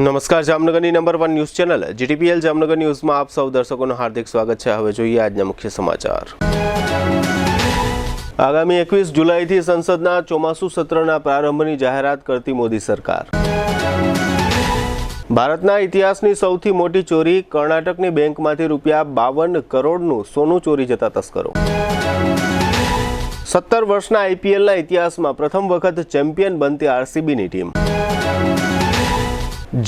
નમસ્કાર, જામનગરની number 1 news channel GTPL Jamnagar ન્યૂઝમાં આપ સૌ દર્શકોનું હાર્દિક સ્વાગત છે। હવે જોઈએ આજના મુખ્ય સમાચાર। આગામી 21 જુલાઈથી સંસદના ચોમાસુ સત્રના પ્રારંભની જાહેરાત કરતી મોદી સરકાર। ભારતના ઇતિહાસની સૌથી મોટી ચોરી, કર્ણાટકની બેંકમાંથી ₹52 કરોડનું સોનું ચોરી જતા તસ્કરો। 17 વર્ષના આઈપીએલના ઇતિહાસમાં પ્રથમ વખત ચેમ્પિયન બનતી આરસીબીની ટીમ।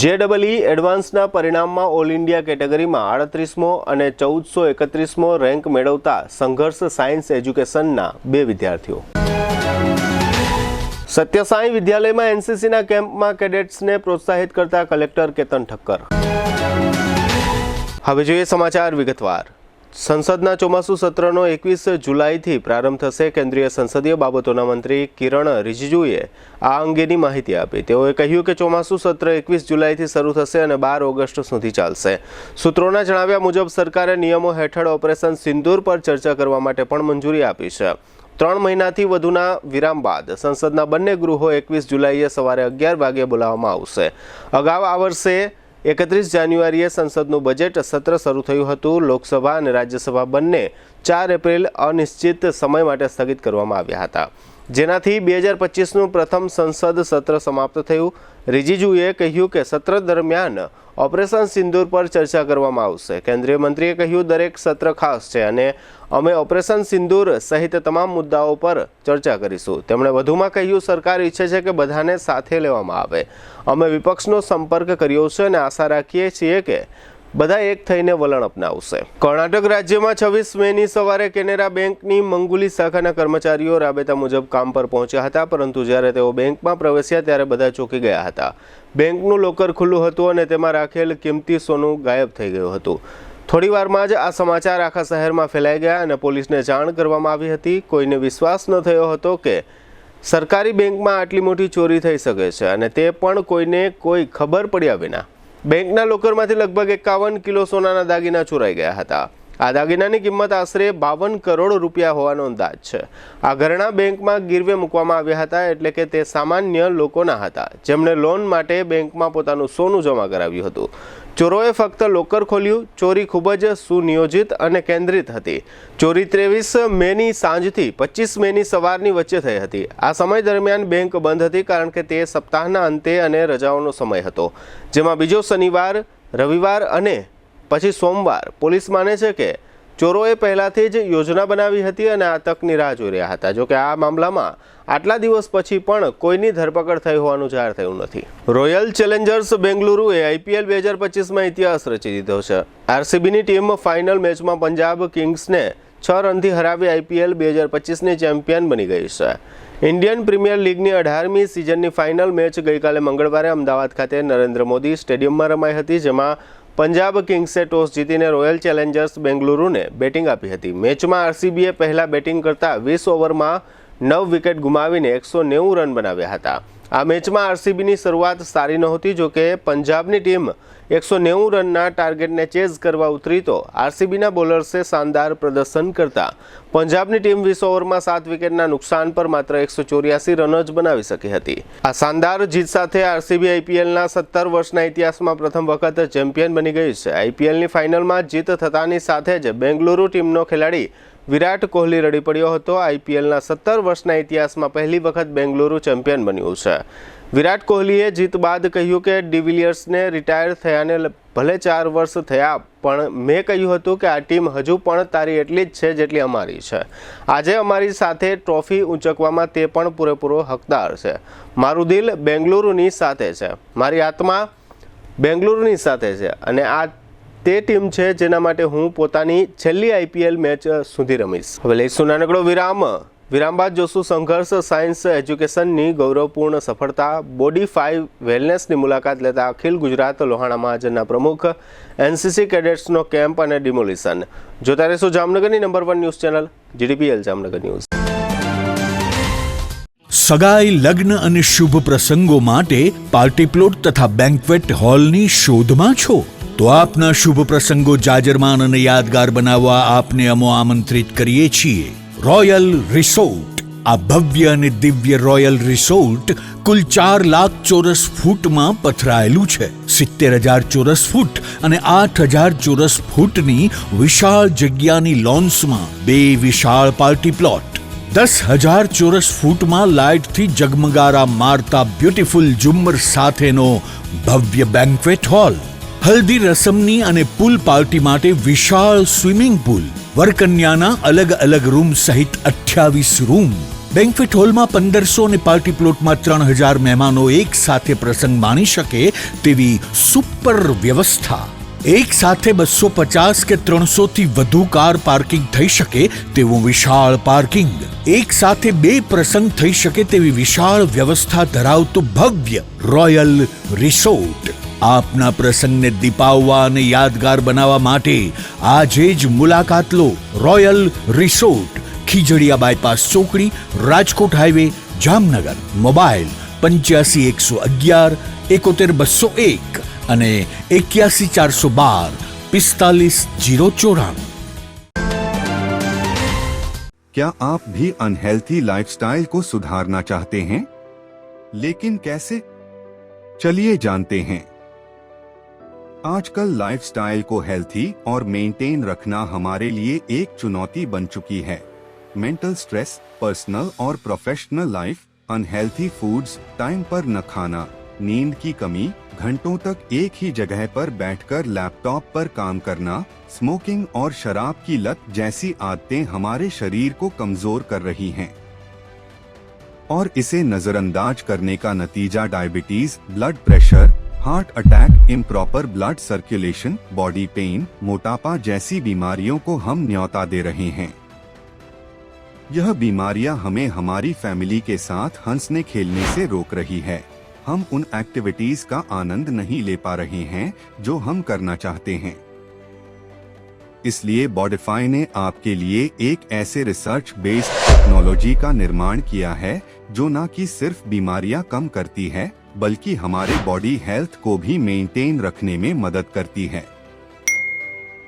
JEE એડવાન્સના પરિણામમાં ઓલ ઇન્ડિયા કેટેગરીમાં 38મો અને 1431મો રેન્ક મેળવતા સંઘર્ષ સાયન્સ એજ્યુકેશનના 2 વિદ્યાર્થીઓ। સત્યસાઈ વિદ્યાલયમાં એનસીસીના કેમ્પમાં કેડેટ્સને પ્રોત્સાહિત કરતા કલેક્ટર કેતન ઠક્કર। હવે જોઈએ સમાચાર વિગતવાર। સંસદના ચોમાસુ સત્રનો 21 જુલાઈથી પ્રારંભ થશે। કેન્દ્રીય સંસદીય બાબતોના મંત્રી કિરણ રિજિજુએ આ અંગેની માહિતી આપી। તેઓએ કહ્યું કે ચોમાસુ સત્ર 21 જુલાઈથી શરૂ થશે અને 12 ઓગસ્ટ સુધી ચાલશે। સૂત્રોના જણાવ્યા મુજબ સરકારે નિયમો હેઠળ ઓપરેશન સિંદૂર પર ચર્ચા કરવા માટે પણ મંજૂરી આપી છે। 3 મહિનાથી વધુના વિરામ બાદ સંસદના બંને ગૃહો 21 જુલાઈએ સવારે 11 વાગ્યે બોલાવવામાં આવશે। અગાઉ આ વર્ષે 31 જાન્યુઆરીએ સંસદનું બજેટ સત્ર શરૂ થયું હતું। લોકસભા અને રાજ્યસભા બંને 4 એપ્રિલ અનિશ્ચિત સમય માટે સ્થગિત કરવામાં આવ્યા હતા, જેનાથી 2025નું પ્રથમ સંસદ સત્ર સમાપ્ત થયું। રિજિજુએ કહ્યું કે સત્ર દરમિયાન ઓપરેશન સિંદૂર પર ચર્ચા કરવામાં આવશે। કેન્દ્રીય મંત્રીએ કહ્યું, દરેક સત્ર ખાસ છે અને અમે ઓપરેશન સિંદૂર સહિત તમામ મુદ્દાઓ પર ચર્ચા કરીશું। તેમણે વધુમાં કહ્યું, સરકાર ઈચ્છે છે કે બધાને સાથે લેવામાં આવે। અમે વિપક્ષનો સંપર્ક કર્યો છે અને આશા રાખીએ છીએ કે બધા એક થઈને વલણ અપનાવશે। કર્ણાટક રાજ્યમાં 26 મેની સવારે કેનેરા બેંકની મંગુલી શાખાના કર્મચારીઓ રાબેતા મુજબ કામ પર પહોંચ્યા હતા, પરંતુ જ્યારે તેઓ બેંકમાં પ્રવેશ્યા ત્યારે બધા ચોંકી ગયા હતા। બેંકનું લોકર ખુલ્લું હતું અને તેમાં રાખેલ કિંમતી સોનું ગાયબ થઈ ગયું હતું। થોડી વારમાં જ આ સમાચાર આખા શહેરમાં ફેલાઈ ગયા અને પોલીસને જાણ કરવામાં આવી હતી। કોઈને વિશ્વાસ ન થયો હતો કે સરકારી બેંકમાં આટલી મોટી ચોરી થઈ શકે છે, અને તે પણ કોઈને કોઈ ખબર પડ્યા વિના। બેંકના લોકરમાંથી લગભગ 51 કિલો સોનાના દાગીના ચોરાઈ ગયા હતા। આ દાગીનાની કિંમત આશરે 52 કરોડ રૂપિયા હોવાનો અંદાજ છે। આ ઘરેણાં બેંકમાં ગીરવે મૂકવામાં આવ્યા હતા, એટલે કે તે સામાન્ય લોકોના હતા જેમણે લોન માટે બેંકમાં પોતાનું સોનું જમા કરાવ્યું હતું। ચોરોએ ફક્ત લોકર ખોલ્યું। ચોરી ખૂબ જ સુનિયોજિત અને કેન્દ્રિત હતી। ચોરી 23 મેની સાંજથી 25 મેની સવારની વચ્ચે થઈ હતી। આ સમય દરમિયાન બેંક બંધ હતી, કારણ કે તે સપ્તાહના અંતે અને રજાઓનો સમય હતો, જેમાં બીજો શનિવાર, રવિવાર અને પછી સોમવાર। પોલીસ માને છે કે ચોરોએ પહેલાથી જ યોજના બનાવી હતી અને આ તકની રાહ જોઈ રહ્યા હતા। જોકે આ મામલામાં આટલા દિવસ પછી પણ કોઈની ધરપકડ થઈ હોવાનું જાહેર થયું નથી। રોયલ ચેલેન્જર્સ બેંગલુરુએ આઈપીએલ 2025માં ઇતિહાસ રચી દીધો છે। આરસીબીની ટીમ ફાઇનલ મેચમાં પંજાબ કિંગ્સને 6 રનથી હરાવી આઈપીએલ 2025ની ચેમ્પિયન બની ગઈ છે। ઇન્ડિયન પ્રીમિયર લીગની 18મી સિઝનની ફાઇનલ મેચ ગઈકાલે મંગળવારે અમદાવાદ ખાતે નરેન્દ્ર મોદી સ્ટેડિયમમાં રમાઈ હતી, જેમાં પંજાબ કિંગ્સે ટોસ જીતીને રોયલ ચેલેન્જર્સ બેંગલુરુને બેટિંગ આપી હતી। મેચમાં આરસીબીએ પહેલા બેટિંગ કરતા 20 ઓવરમાં 9 વિકેટ ગુમાવીને 190 રન બનાવ્યા હતા। આ મેચમાં આરસીબીની શરૂઆત સારી નહોતી, જોકે પંજાબની ટીમ 190 રનના ટાર્ગેટને ચેઝ કરવા ઉતરી તો આરસીબીના બોલર્સે શાનદાર પ્રદર્શન કરતા પંજાબની ટીમ 20 ઓવરમાં 7 વિકેટના નુકસાન પર માત્ર 184 રન જ બનાવી શકી હતી। આ શાનદાર જીત સાથે આરસીબી આઈપીએલના 17 વર્ષના ઇતિહાસમાં પ્રથમ વખત ચેમ્પિયન બની ગઈ છે। આઈપીએલની ફાઇનલમાં જીત થતાની સાથે જ બેંગલુરુ ટીમનો ખેલાડી વિરાટ કોહલી રડી પડ્યો હતો। આઈપીએલના 17 વર્ષના ઇતિહાસમાં પહેલી વખત બેંગલુરુ ચેમ્પિયન બન્યું છે। વિરાટ કોહલીએ જીત બાદ કહ્યું કે ડિવિલિયર્સને રિટાયર થયાને ભલે 4 વર્ષ થયા, પણ મેં કહ્યું હતું કે આ ટીમ હજુ પણ તારી એટલી જ છે જેટલી અમારી છે। આજે અમારી સાથે ટ્રોફી ઊંચકવામાં તે પણ પૂરેપૂરો હકદાર છે। મારું દિલ બેંગલુરુની સાથે છે, મારી આત્મા બેંગલુરુની સાથે છે, અને આ તે ટીમ છે જેના માટે હું પોતાની છેલ્લી આઈપીએલ મેચ સુધી રમીશ। હવે લઈશું નાનકડો વિરામ બાદ જોશું સંઘર્ષ સાયન્સ એજ્યુકેશનની ગૌરવપૂર્ણ સફળતા। બોડી 5 વેલનેસની મુલાકાત લેતા અખિલ ગુજરાત લોહાણા મહાજનના પ્રમુખ, એનસીસી કેડેટ્સનો કેમ્પ અને ડિમોલિશન। જોતા રહેશો જામનગરની number 1 news channel GTPL Jamnagar news. સગાઈ, લગ્ન અને શુભ પ્રસંગો માટે પાર્ટી પ્લોટ તથા બેન્ક્વેટ હોલની શોધમાં છો તો આપના શુભ પ્રસંગો જાજરમાન અને યાદગાર બનાવવા આપને અમો આમંત્રિત કરીએ છીએ। રોયલ રિસોર્ટ આ ભવ્ય અને દિવ્ય રોયલ રિસોર્ટ કુલ 4 લાખ ચોરસ ફૂટમાં પથરાયેલું છે. 70,000 ચોરસ ફૂટ અને 8,000 ચોરસ ફૂટની વિશાળ જગ્યાની લોન્સમાં 2 વિશાળ પાર્ટી પ્લોટ, 10,000 ચોરસ ફૂટમાં લાઇટથી જગમગારા મારતા બ્યુટીફુલ ઝુમ્મર સાથેનો ભવ્ય બેન્ક્વેટ હોલ, હલ્દી રસમની અને પૂલ પાર્ટી માટે વિશાળ સ્વિમિંગ પૂલ, વરકન્યાના અલગ અલગ રૂમ સહિત 28 રૂમ. બેન્ક્વેટ હોલમાં 1500 અને પાર્ટી પ્લોટમાં 3,000 મહેમાનો એક સાથે પ્રસંગ માણી શકે તેવી સુપર વ્યવસ્થા. એક સાથે 250 કે 300 થી વધુ કાર પાર્કિંગ થઈ શકે તેવું વિશાળ પાર્કિંગ, એક સાથે 2 પ્રસંગ થઈ શકે તેવી વિશાળ વ્યવસ્થા ધરાવતું ભવ્ય રોયલ રિસોર્ટ. આપના પ્રસંગને દીપાવવા અને યાદગાર બનાવવા માટે આજે જ મુલાકાત લો. રોયલ રિસોર્ટ, ખીજડીયા બાયપાસ ચોકડી, રાજકોટ હાઈવે, જામનગર. મોબાઈલ 85 111 71 201 અને 81 412 45 094. क्या आप भी अनहेल्थी लाइफस्टाइल को सुधारना चाहते हैं? लेकिन कैसे? चलिए जानते हैं. आजकल लाइफस्टाइल को हेल्थी और मेंटेन रखना हमारे लिए एक चुनौती बन चुकी है. मेंटल स्ट्रेस, पर्सनल और professional life, unhealthy foods, time पर न खाना, नींद की कमी, घंटों तक एक ही जगह पर बैठकर लैपटॉप पर काम करना, स्मोकिंग और शराब की लत जैसी आदतें हमारे शरीर को कमजोर कर रही हैं. और इसे नजरअंदाज करने का नतीजा diabetes, blood pressure, heart attack, improper blood circulation, body pain, मोटापा जैसी बीमारियों को हम न्योता दे रहे हैं. यह बीमारियां हमें हमारी फैमिली के साथ हंसने खेलने से रोक रही है. हम उन एक्टिविटीज का आनंद नहीं ले पा रहे हैं जो हम करना चाहते हैं. इसलिए बॉडिफाई ने आपके लिए एक ऐसे रिसर्च बेस्ड टेक्नोलॉजी का निर्माण किया है जो न कि सिर्फ बीमारियां कम करती है बल्कि हमारे बॉडी हेल्थ को भी मेंटेन रखने में मदद करती है.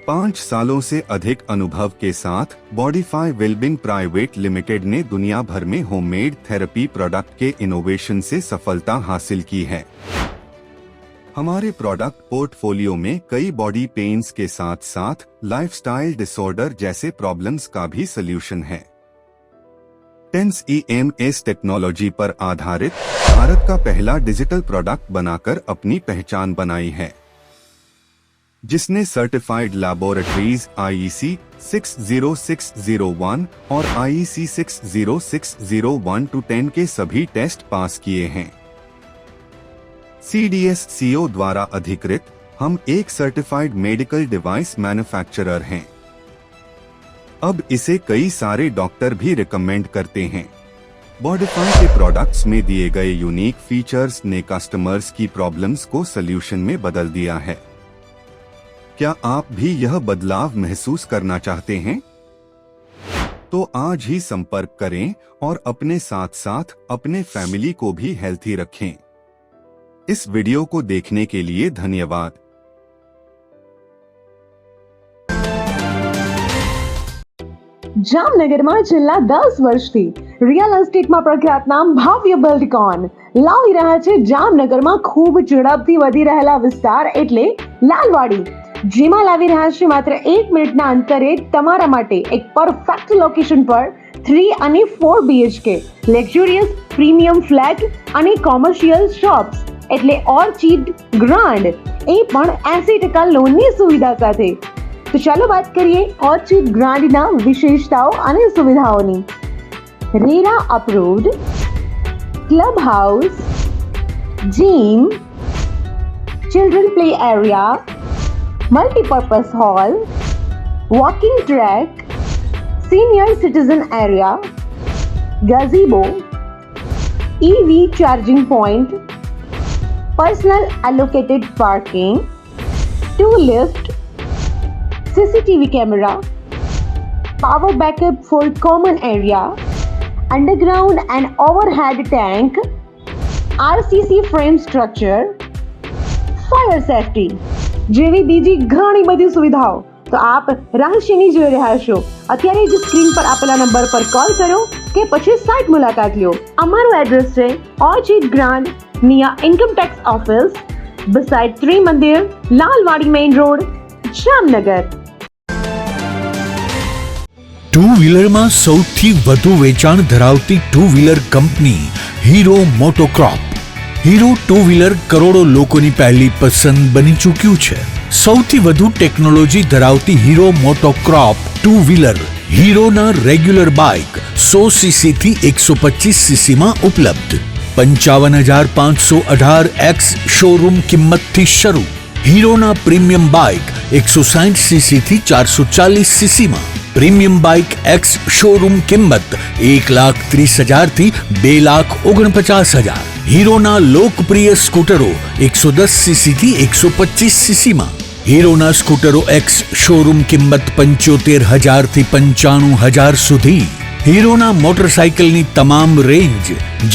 5 सालों से अधिक अनुभव के साथ बॉडिफाई वेलबींग प्राइवेट लिमिटेड ने दुनिया भर में होममेड थेरेपी प्रोडक्ट के इनोवेशन से सफलता हासिल की है. हमारे प्रोडक्ट पोर्टफोलियो में कई बॉडी पेन्स के साथ साथ लाइफस्टाइल डिसऑर्डर जैसे प्रॉब्लम्स का भी सलूशन है. टेंस EMS टेक्नोलॉजी पर आधारित भारत का पहला डिजिटल प्रोडक्ट बनाकर अपनी पहचान बनाई है, जिसने सर्टिफाइड लैबोरेटरीज IEC 60601 और IEC 60601-10 के सभी टेस्ट पास किए हैं. CDSCO द्वारा अधिकृत हम एक सर्टिफाइड मेडिकल डिवाइस मैन्युफैक्चरर हैं. अब इसे कई सारे डॉक्टर भी रिकमेंड करते हैं. बॉडिफाई के प्रोडक्ट्स में दिए गए यूनिक फीचर्स ने कस्टमर्स की प्रॉब्लम्स को सल्यूशन में बदल दिया है. क्या आप भी यह बदलाव महसूस करना चाहते हैं? तो आज ही संपर्क करें और अपने साथ साथ अपने फैमिली को भी हेल्थी रखें. इस वीडियो को देखने के लिए धन्यवाद. જામનગરમાં છેલ્લા 10 વર્ષથી રિયલ એસ્ટેટમાં પ્રખ્યાત નામ ભાવ્ય બિલ્ડકોન લાવી રહ્યા છે જામનગરમાં ખૂબ ઝડપથી વધી રહેલા વિસ્તાર એટલે લાલવાડી, જેમાં લાવી રહ્યા છે માત્ર 1 મિનિટના અંતરે તમારા માટે એક પરફેક્ટ લોકેશન પર 3 અને 4 BHK લક્ઝુરિયસ પ્રીમિયમ ફ્લેટ અને કોમર્શિયલ શોપ્સ એટલે ઓર્ચિડ ગ્રાન્ડ, એ પણ 80% લોનની સુવિધા સાથે. तो चलो बात करिए ऑर्चिड ग्रांड ना विशेषताओं અને સુવિધાઓની. RERA approved, club house, gym, children play area, multipurpose hall, walking track, senior citizen area, gazebo, EV charging point, personal allocated parking, 2 lift, CCTV camera, power backup for common area, underground and overhead tank, RCC frame structure, fire safety જેવી બીજી ઘણી બધી સુવિધાઓ તો આપ રહસ્યની જોઈ રહ્યા છો. અત્યારે જ સ્ક્રીન પર આપેલા નંબર પર કોલ કરો કે પછી સાઇટ મુલાકાત લો. અમારું એડ્રેસ છે Orchid Grand near income tax office beside ત્રી મંદિર, Lalwadi main road, Jamnagar. Two વ્હીલરમાં સૌથી વધુ વેચાણ ધરાવતી ટુ વ્હીલર કંપની Hero MotoCorp. Hero two wheeler કરોડો લોકોની પહેલી પસંદ બની ચૂક્યું છે. સૌથી વધુ ટેકનોલોજી ધરાવતી હીરો મોટોક્રોપ ટુ વ્હીલર હીરોના રેગ્યુલર બાઇક 100 સીસી થી 125 સીસીમાં ઉપલબ્ધ. 55,518 શોરૂમ કિંમતથી શરૂ. હીરોના પ્રીમિયમ બાઇક 160 સીસી થી 440 સીસીમાં. પ્રીમિયમ બાઇક એક્સ શોરૂમ કિંમત 1,30,000 થી 2,49,000. હીરોના લોકપ્રિય સ્કૂટરો 110 સીસી થી 125 સીસીમાં. હીરોના સ્કૂટરો એક્સ શોરૂમ કિંમત 75,000 થી 95,000 સુધી. હીરોના મોટરસાઇકલની તમામ રેન્જ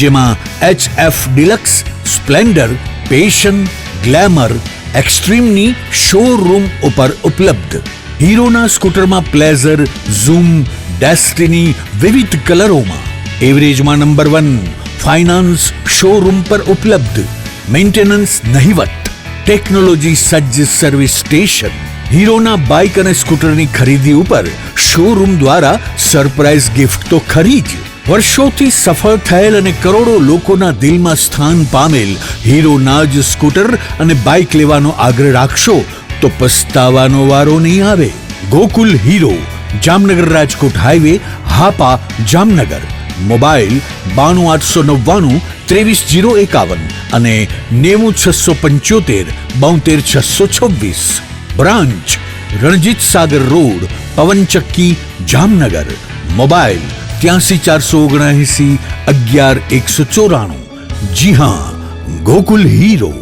જેમાં HF deluxe, Splendor, Passion, Glamour, એક્સ્ટ્રીમની શોરૂમ ઉપર ઉપલબ્ધ. હીરોના સ્કૂટરમાં પ્લેઝર, ઝૂમ, ડેસ્ટિની વિવિધ કલરોમાં. એવરેજમાં નંબર 1. ફાઇનાન્સ શોરૂમ પર ઉપલબ્ધ. મેન્ટેનન્સ નહિવત. ટેકનોલોજી સજ્જ સર્વિસ સ્ટેશન. હીરોના બાઇક અને સ્કૂટરની ખરીદી ઉપર શોરૂમ દ્વારા સરપ્રાઇઝ ગિફ્ટ તો ખરી જ. વર્ષોથી સફળ થયેલ અને કરોડો લોકોના દિલમાં સ્થાન પામેલ હીરોના જ સ્કૂટર અને બાઇક લેવાનો આગ્રહ રાખશો તો પસ્તાવાનો વારો નહીં આવે. Gokul hero, Jamnagar Rajkot highway, Hapa, Jamnagar. Mobile 92,899 23,051 અને 90,675 72,626. Branch Ranjit Sagar road, પવનચક્કી, Jamnagar. Mobile 83,479 11,194. જી હા, ગોકુલ હીરો.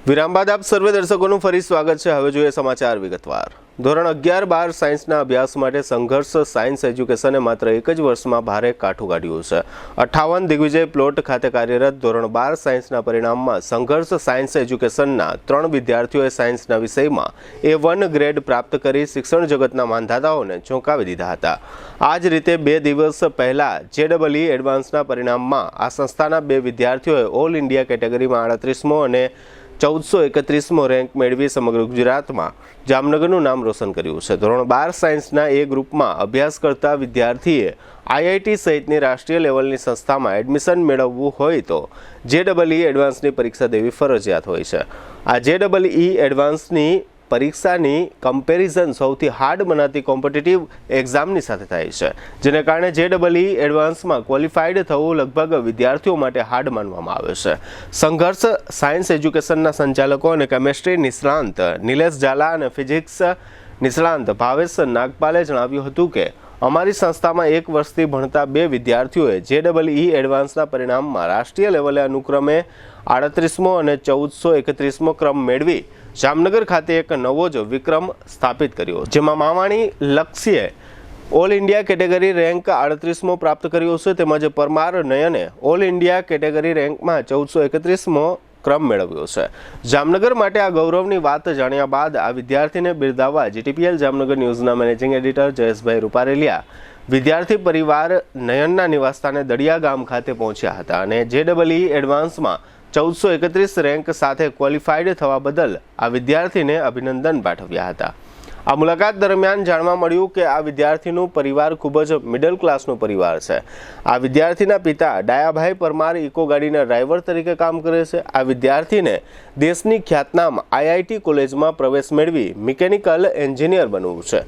વિરામ બાદ આપ સર્વે દર્શકોનું ફરી સ્વાગત છે. હવે જોઈએ સમાચાર વિગતવાર. ધોરણ 11-12 સાયન્સના અભ્યાસ માટે સંઘર્ષ સાયન્સ એજ્યુકેશને માત્ર એક જ વર્ષમાં ભારે કાઠું કાઢ્યું છે. 58 દિગ્વિજય પ્લોટ ખાતે કાર્યરત ધોરણ 12 સાયન્સના પરિણામમાં સંઘર્ષ સાયન્સ એજ્યુકેશનના 3 વિદ્યાર્થીઓએ સાયન્સના વિષયમાં A1 ગ્રેડ પ્રાપ્ત કરી શિક્ષણ જગતના માંધાતાઓને ચોંકાવી દીધા હતા. આ જ રીતે 2 દિવસ પહેલા JEE એડવાન્સના પરિણામમાં આ સંસ્થાના 2 વિદ્યાર્થીઓએ ઓલ ઇન્ડિયા કેટેગરીમાં 38મો અને 1431મો રેન્ક મેળવી સમગ્ર ગુજરાતમાં જામનગરનું નામ રોશન કર્યું છે. ધોરણ 12 સાયન્સના એ ગ્રુપમાં અભ્યાસ કરતા વિદ્યાર્થીએ IIT સહિતની રાષ્ટ્રીય લેવલની સંસ્થામાં એડમિશન મેળવવું હોય તો JEE એડવાન્સની પરીક્ષા દેવી ફરજિયાત હોય છે. આ JEE એડવાન્સની પરીક્ષાની કમ્પેરિઝન સૌથી હાર્ડ મનાતી કોમ્પિટિટિવ એક્ઝામની સાથે થાય છે, જેને કારણે JEE એડવાન્સમાં ક્વોલિફાઈડ થવું લગભગ વિદ્યાર્થીઓ માટે હાર્ડ માનવામાં આવે છે. સંઘર્ષ સાયન્સ એજ્યુકેશનના સંચાલકો અને કેમેસ્ટ્રી નિષ્ણાંત નિલેશ ઝાલા અને ફિઝિક્સ નિષ્ણાંત ભાવેશ નાગપાલે જણાવ્યું હતું કે અમારી સંસ્થામાં 1 વર્ષથી ભણતા 2 વિદ્યાર્થીઓએ JEE એડવાન્સના પરિણામમાં રાષ્ટ્રીય લેવલે અનુક્રમે 38મો અને 1431મો ક્રમ મેળવી જામનગર ખાતે એક નવો જ વિક્રમ સ્થાપિત કર્યો, જેમાં માવાણી લક્ષ્યે ઓલ ઇન્ડિયા કેટેગરી રેન્ક 38મો પ્રાપ્ત કર્યો છે, તેમજ પરમાર નયને ઓલ ઇન્ડિયા કેટેગરી રેન્કમાં 1431મો ક્રમ મેળવ્યો છે. જામનગર માટે આ ગૌરવની વાત જાણ્યા બાદ આ વિદ્યાર્થીને બિરદાવવા GTPL જામનગર ન્યૂઝના મેનેજિંગ એડિટર જયેશભાઈ રૂપારેલિયા વિદ્યાર્થી પરિવાર નયનના નિવાસસ્થાને દડિયા ગામ ખાતે પહોંચ્યા હતા અને JEE એડવાન્સમાં 1431 રેન્ક સાથે ક્વોલિફાઈડ થવા બદલ આ વિદ્યાર્થીને અભિનંદન પાઠવ્યા હતા. આ મુલાકાત દરમિયાન જાણવા મળ્યું કે આ વિદ્યાર્થીનું પરિવાર ખૂબ જ મિડલ ક્લાસનો પરિવાર છે. આ વિદ્યાર્થીના પિતા ડાયાભાઈ પરમાર ઇકો ગાડીના ડ્રાઈવર તરીકે કામ કરે છે. આ વિદ્યાર્થીને દેશની ખ્યાતનામ IIT કોલેજમાં પ્રવેશ મેળવી મિકેનિકલ એન્જિનિયર બનવું છે.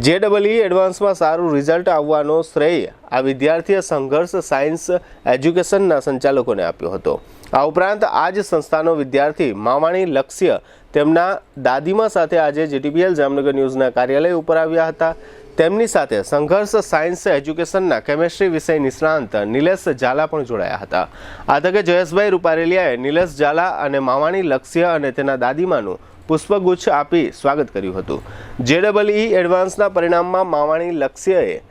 JEE એડવાન્સમાં સારું રિઝલ્ટ આવવાનો શ્રેય આ વિદ્યાર્થીએ સંઘર્ષ સાયન્સ એજ્યુકેશનના સંચાલકોને આપ્યો હતો. આ ઉપરાંત આ જ સંસ્થાનો વિદ્યાર્થી માવાણી લક્ષ્ય તેમના દાદીમા સાથે આજે GTPL જામનગર ન્યૂઝના કાર્યાલય ઉપર આવ્યા હતા. તેમની સાથે સંઘર્ષ સાયન્સ એજ્યુકેશનના કેમેસ્ટ્રી વિષય નિષ્ણાંત નિલેશ ઝાલા પણ જોડાયા હતા. આ તકે જયેશભાઈ રૂપારેલિયાએ નિલેશ ઝાલા અને માવાણી લક્ષ્ય અને તેના દાદીમાનું પુષ્પગુચ્છ આપી સ્વાગત કર્યું હતું. JEE એડવાન્સના પરિણામમાં માવાણી લક્ષ્યએ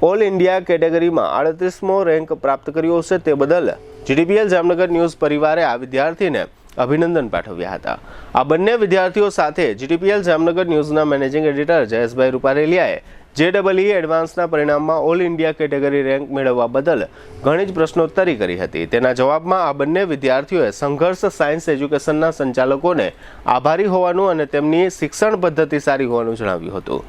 ઓલ ઇન્ડિયા કેટેગરીમાં 38મો રેન્ક પ્રાપ્ત કર્યો છે. તે બદલ GTPL જામનગર ન્યૂઝ પરિવારે આ વિદ્યાર્થીને અભિનંદન પાઠવ્યા હતા. આ બંને વિદ્યાર્થીઓ સાથે GTPL જામનગર ન્યૂઝના મેનેજિંગ એડિટર જયેશભાઈ રૂપારેલિયાએ JEE એડવાન્સના પરિણામમાં ઓલ ઇન્ડિયા કેટેગરી રેન્ક મેળવવા બદલ ઘણી જ પ્રશ્નોત્તરી કરી હતી. તેના જવાબમાં આ બંને વિદ્યાર્થીઓએ સંઘર્ષ સાયન્સ એજ્યુકેશનના સંચાલકોને આભારી હોવાનું અને તેમની શિક્ષણ પદ્ધતિ સારી હોવાનું જણાવ્યું હતું.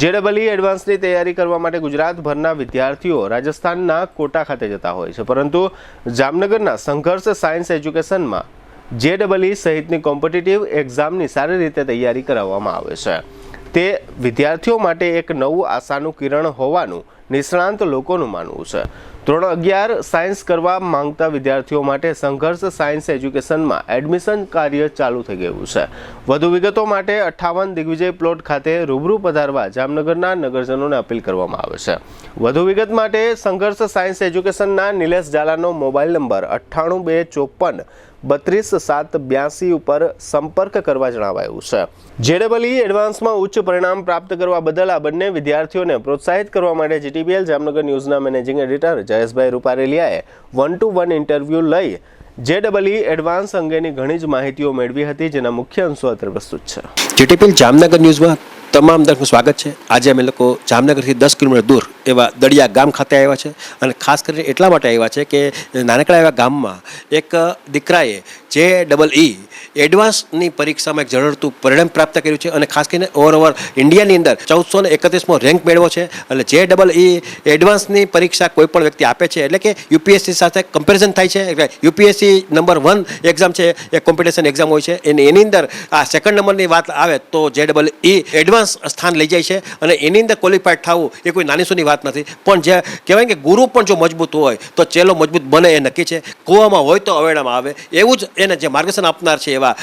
JEE એડવાન્સની તૈયારી કરવા માટે ગુજરાતભરના વિદ્યાર્થીઓ રાજસ્થાનના કોટા ખાતે જતા હોય છે, પરંતુ જામનગરના સંઘર્ષ સાયન્સ એજ્યુકેશનમાં JEE સહિતની કોમ્પિટિટિવ એક્ઝામની સારી રીતે તૈયારી કરાવવામાં આવે છે. તે વિદ્યાર્થીઓ માટે એક નવું આશાનું કિરણ હોવાનું નિષ્ણાંત લોકોનું માનવું છે. ધોરણ 11 સાયન્સ કરવા માંગતા વિદ્યાર્થીઓ માટે સંઘર્ષ સાયન્સ એજ્યુકેશનમાં એડમિશન કાર્ય ચાલુ થઈ ગયું છે. વધુ વિગતો માટે 58 દિગ્વિજય પ્લોટ ખાતે રૂબરૂ પધારવા જામનગરના નગરજનોને અપીલ કરવામાં આવે છે. વધુ વિગત માટે સંઘર્ષ સાયન્સ એજ્યુકેશનના નિલેશ ઝાલાનો મોબાઈલ નંબર 98 254 32 782 ઉપર સંપર્ક કરવા જણાવાયું છે. JEE એડવાન્સમાં ઉચ્ચ પરિણામ પ્રાપ્ત કરવા બદલ આ બંને વિદ્યાર્થીઓને પ્રોત્સાહિત કરવા માટે GTPL જામનગર ન્યૂઝના મેનેજિંગ એડિટર જયેશભાઈ રૂપારેલિયાએ 1-to-1 ઇન્ટરવ્યૂ લઈ JEE એડવાન્સ અંગેની ઘણી જ માહિતીઓ મેળવી હતી, જેના મુખ્ય અંશો અત્રે પ્રસ્તુત છે. GTPL જામનગર ન્યૂઝમાં તમામ દર્શકનું સ્વાગત છે. આજે અમે લોકો જામનગરથી 10 કિલોમીટર દૂર એવા દડિયા ગામ ખાતે આવ્યા છે અને ખાસ કરીને એટલા માટે આવ્યા છે કે નાનકડા એવા ગામમાં એક દીકરાએ JEE એડવાન્સની પરીક્ષામાં એક ઝળહળતું પરિણામ પ્રાપ્ત કર્યું છે અને ખાસ કરીને ઓવર ઇન્ડિયાની અંદર 1431મો રેન્ક મેળવ્યો છે. એટલે JEE એડવાન્સની પરીક્ષા કોઈ પણ વ્યક્તિ આપે છે એટલે કે UPSC સાથે કમ્પેરિઝન થાય છે. એટલે UPSC નંબર 1 એક્ઝામ છે એ કોમ્પિટિશન એક્ઝામ હોય છે અને એની અંદર આ સેકન્ડ નંબરની વાત આવે તો JEE એડવાન્સ સ્થાન લઈ જાય છે અને એની અંદર ક્વોલિફાઈડ થવું એ કોઈ નાની સૂની વાત નથી. પણ જે કહેવાય કે ગુરુ પણ જો મજબૂત હોય તો ચેલો મજબૂત બને એ નક્કી છે. કૂવામાં હોય તો અવેડામાં આવે એવું જ એને જે માર્ગદર્શન આપનાર છે એવા